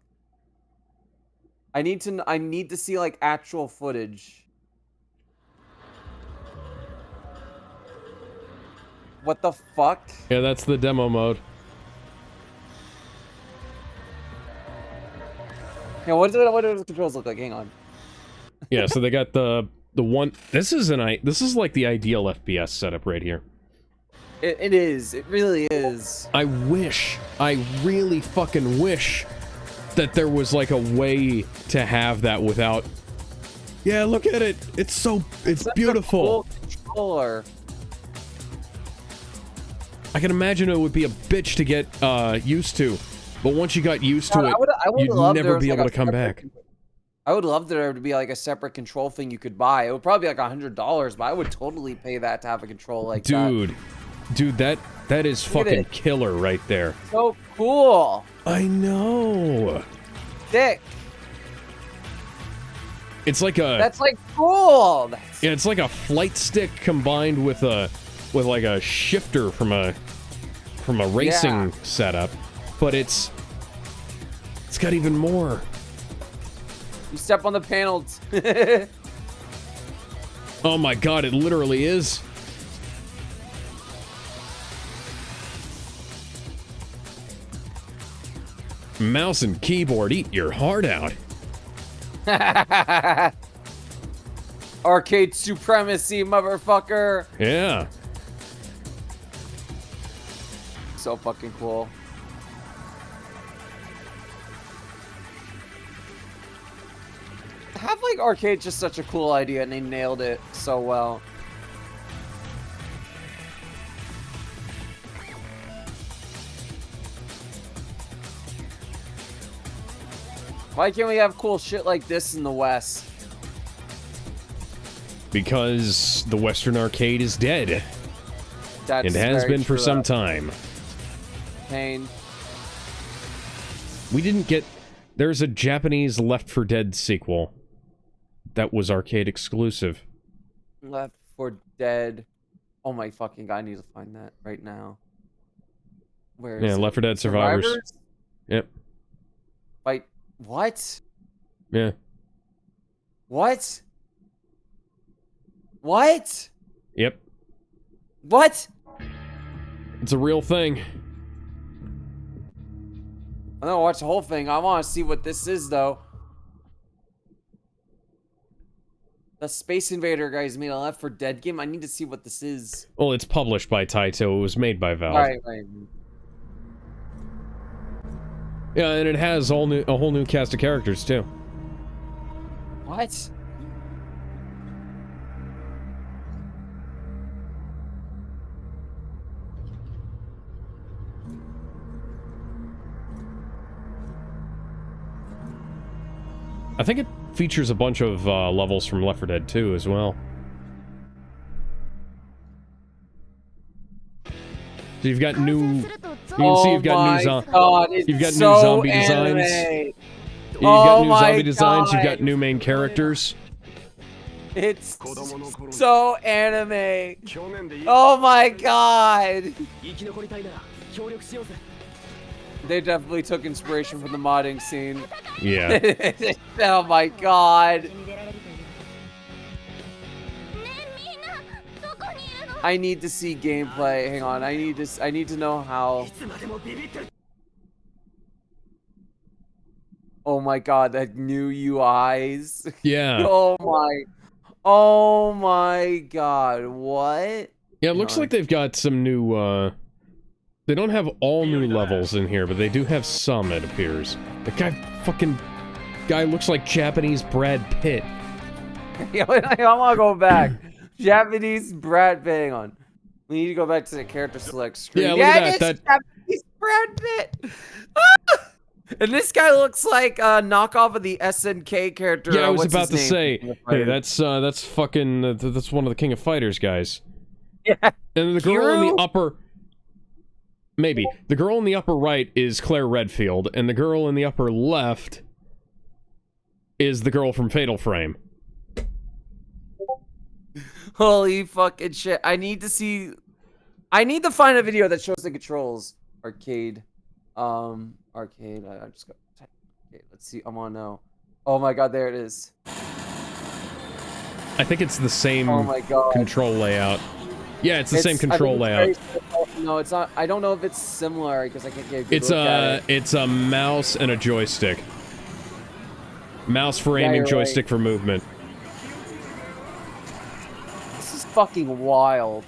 I need to see like actual footage. What the fuck? Yeah, that's the demo mode. Yeah, what do the controls look like? Hang on. Yeah, so they got the one. This is like the ideal FPS setup right here. It is. It really is. I really fucking wish that there was like a way to have that without. Yeah, look at it. It's beautiful. Cool controller. I can imagine it would be a bitch to get used to, but once you got used to it, you'd never be able to come back. I would love there to be like a separate control thing you could buy. It would probably be like $100, but I would totally pay that to have a control like that. Dude, that is fucking killer right there. So cool. I know. Dick. It's like a. That's like cool. Yeah, it's like a flight stick combined with like a shifter from a racing setup, but it's got even more. You step on the panels. Oh my god, it literally is. Mouse and keyboard eat your heart out. Arcade supremacy, motherfucker. Yeah. So fucking cool. Half-Life Arcade's just such a cool idea, and they nailed it so well. Why can't we have cool shit like this in the West? Because the Western arcade is dead. That's it has very been for true. some time. Pain. We didn't get... There's a Japanese Left 4 Dead sequel that was arcade exclusive. Left 4 Dead. Oh my fucking god, I need to find that right now. Where is it? Left 4 Dead Survivors. Yep. Like, what? Yeah. What? What? Yep. What? It's a real thing. I'm gonna watch the whole thing. I want to see what this is, though. The Space Invader guys made a Left 4 Dead game. I need to see what this is. Well, it's published by Taito. It was made by Valve. Right. Yeah, and it has a whole new cast of characters, too. What? I think it features a bunch of levels from Left 4 Dead 2 as well. So you've got new... You can see you've got new zombie designs. You've got new zombie designs, you've got new main characters. It's so anime. Oh my god. They definitely took inspiration from the modding scene. Yeah. Oh my god. I need to see gameplay. Hang on. I need to know how. Oh my god, that new UIs. Yeah. Oh my god, what? Yeah, it looks like they've got some new, they don't have all new levels in here, but they do have some, it appears. The guy looks like Japanese Brad Pitt. I wanna go back. Japanese Brad Pitt, hang on. We need to go back to the character select screen. Yeah, look at that. Japanese Brad Pitt! And this guy looks like a knockoff of the SNK character. Yeah, I was about to say, hey, that's fucking, that's one of the King of Fighters guys. Yeah. And the girl in the upper, maybe, the girl in the upper right is Claire Redfield, and the girl in the upper left is the girl from Fatal Frame. Holy fucking shit. I need to find a video that shows the controls. Arcade. Arcade. I just got. Okay, let's see. I'm on now. Oh my god, there it is. I think it's the same control layout. Yeah, it's the same control layout. No, it's not. I don't know if it's similar because I can't get a good look at it. It's a mouse and a joystick. Mouse for aiming, joystick for movement. This is fucking wild.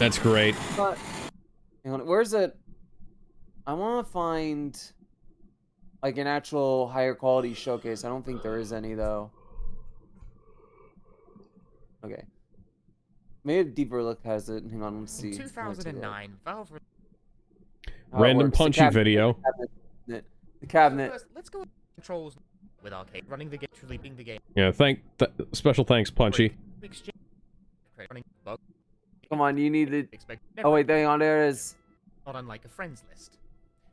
That's great. But, hang on, where's it? I want to find like an actual higher quality showcase. I don't think there is any though. Okay. Maybe Deeper Look has it. Hang on, let's see. In 2009, Valve... Random punchy video. The cabinet. First, let's go with controls with arcade. Running the game, truly being the game. Yeah, special thanks, Punchy. Come on, you need to... Oh wait, hang on, there it is. Not unlike a friends list.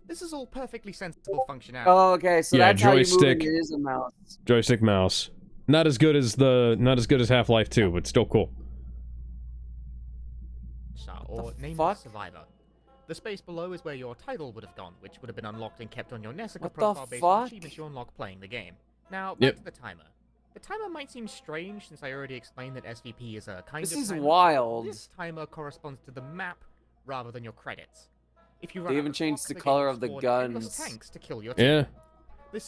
This is all perfectly sensible functionality. Oh, okay, so yeah, that's joystick, how you move it. It is a mouse. Joystick mouse. Not as good as Half-Life 2, but still cool. Or name the survivor. The space below is where your title would have gone, which would have been unlocked and kept on your Nessica profile based on achievements you unlock playing the game. Now, back to the timer. The timer might seem strange since I already explained that SVP is a kind of timer. This is wild. This timer corresponds to the map rather than your credits. If you they even changed the color of the guns. Tanks to kill your team. Yeah.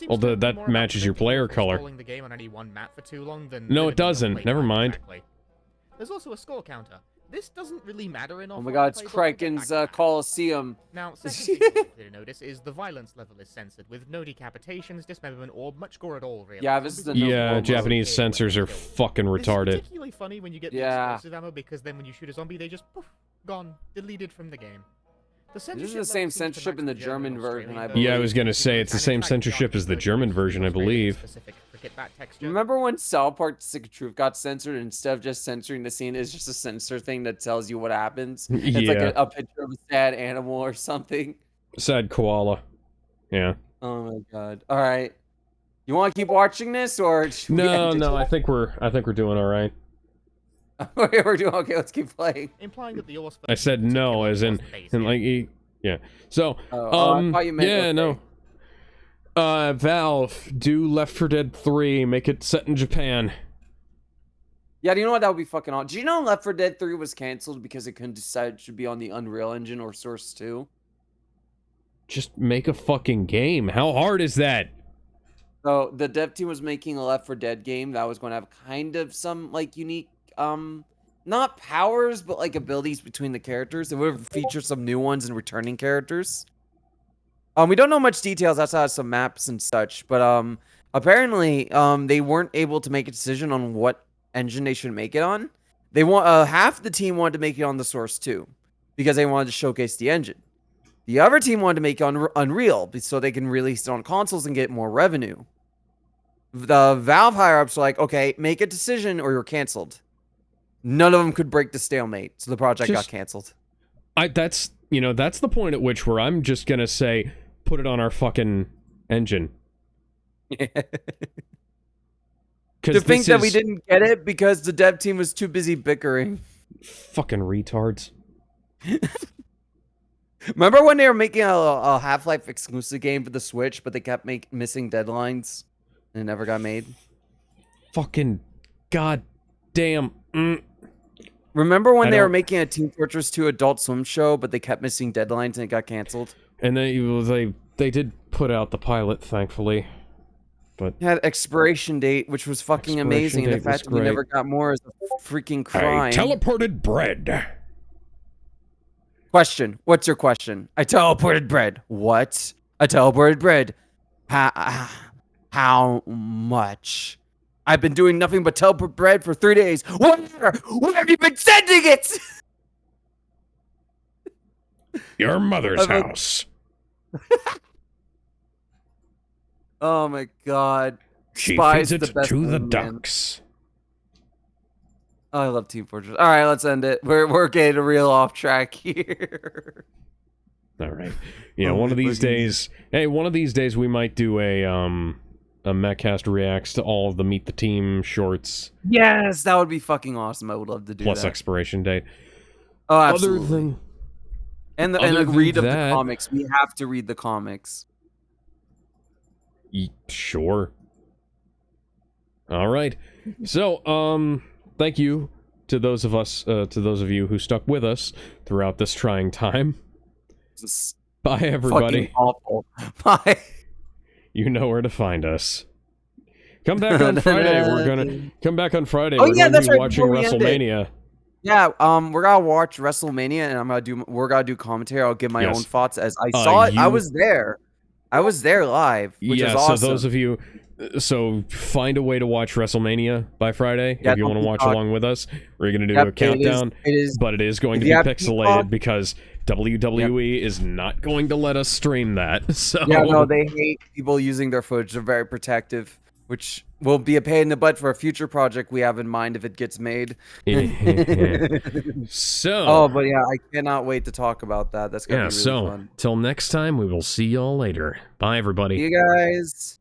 Well, that matches your player color. The game on any one map for too long than no, it doesn't. Never mind. There's also a score counter. This doesn't really matter in Oh my god, it's Kraken's Coliseum. Now, second thing to notice is the violence level is censored, with no decapitations, dismemberment, or much gore at all, really. Yeah, this is the Japanese censors are fucking retarded. It's particularly funny when you get the explosive ammo, because then when you shoot a zombie, they just, poof, gone, deleted from the game. This is the same censorship in the German version, I believe. Yeah, I was gonna say, it's the same censorship as the German version, I believe. Remember when South Park Stick of Truth got censored, and instead of just censoring the scene, it's just a censor thing that tells you what happens? It's like a picture of a sad animal or something. Sad koala. Yeah. Oh my god. Alright. You wanna keep watching this, or... No, I think we're doing alright. We're doing okay. Let's keep playing. Implying that the I said no, as in like yeah. So I thought you meant yeah, no. Valve, do Left 4 Dead 3, make it set in Japan. Yeah, do you know what? That would be fucking awesome. Do you know Left 4 Dead 3 was canceled because it couldn't decide it should be on the Unreal Engine or Source 2? Just make a fucking game. How hard is that? So the dev team was making a Left 4 Dead game that was going to have kind of some like unique not powers, but like abilities between the characters. It would feature some new ones and returning characters. We don't know much details outside of some maps and such, but apparently they weren't able to make a decision on what engine they should make it on. They want half the team wanted to make it on the Source 2 because they wanted to showcase the engine. The other team wanted to make Unreal so they can release it on consoles and get more revenue. The Valve higher-ups were like, okay, make a decision or you're canceled. None of them could break the stalemate, so the project got canceled. That's the point at which where I'm just gonna say, put it on our fucking engine. To think that we didn't get it because the dev team was too busy bickering. Fucking retards. Remember when they were making a Half-Life exclusive game for the Switch, but they kept missing deadlines and it never got made? Fucking goddamn. Remember when they were making a Team Fortress 2 Adult Swim show, but they kept missing deadlines and it got canceled? And they did put out the pilot, thankfully. But it had expiration date, which was fucking amazing, and the fact that we never got more is a freaking crime. I teleported bread. Question. What's your question? I teleported bread. What? I teleported bread. How much? I've been doing nothing but teleport bread for 3 days. Where have you been sending it? Your mother's house. Oh my god. She Spy's feeds it the best to the man. ducks. Oh, I love Team Fortress. All right, let's end it. We're getting real off track here. All right. Yeah, one of these days. Hey, one of these days we might do a Mehcast reacts to all of the Meet the Team shorts. Yes, that would be fucking awesome. I would love to do plus that. expiration date. Oh, absolutely. Other than and a read of the comics. We have to read the comics. Sure. All right. So, thank you to those of you who stuck with us throughout this trying time. Bye, everybody. Fucking awful. Bye. You know where to find us. Come back on Friday. We're gonna come back on Friday. Oh, we're yeah, gonna that's be right, watching before we end it. WrestleMania. Yeah, we're gonna watch WrestleMania, and we're gonna do commentary. I'll give my own thoughts as I saw it. I was there. I was there live, which is awesome. So those of you, find a way to watch WrestleMania by Friday if you want to watch along with us. We're going to do a countdown, but it is going to be pixelated because WWE is not going to let us stream that. So yeah, no, they hate people using their footage. They're very protective, which will be a pain in the butt for a future project we have in mind if it gets made. So, oh, but yeah, I cannot wait to talk about that. That's gonna be really fun. Till next time, we will see y'all later. Bye, everybody. See you guys.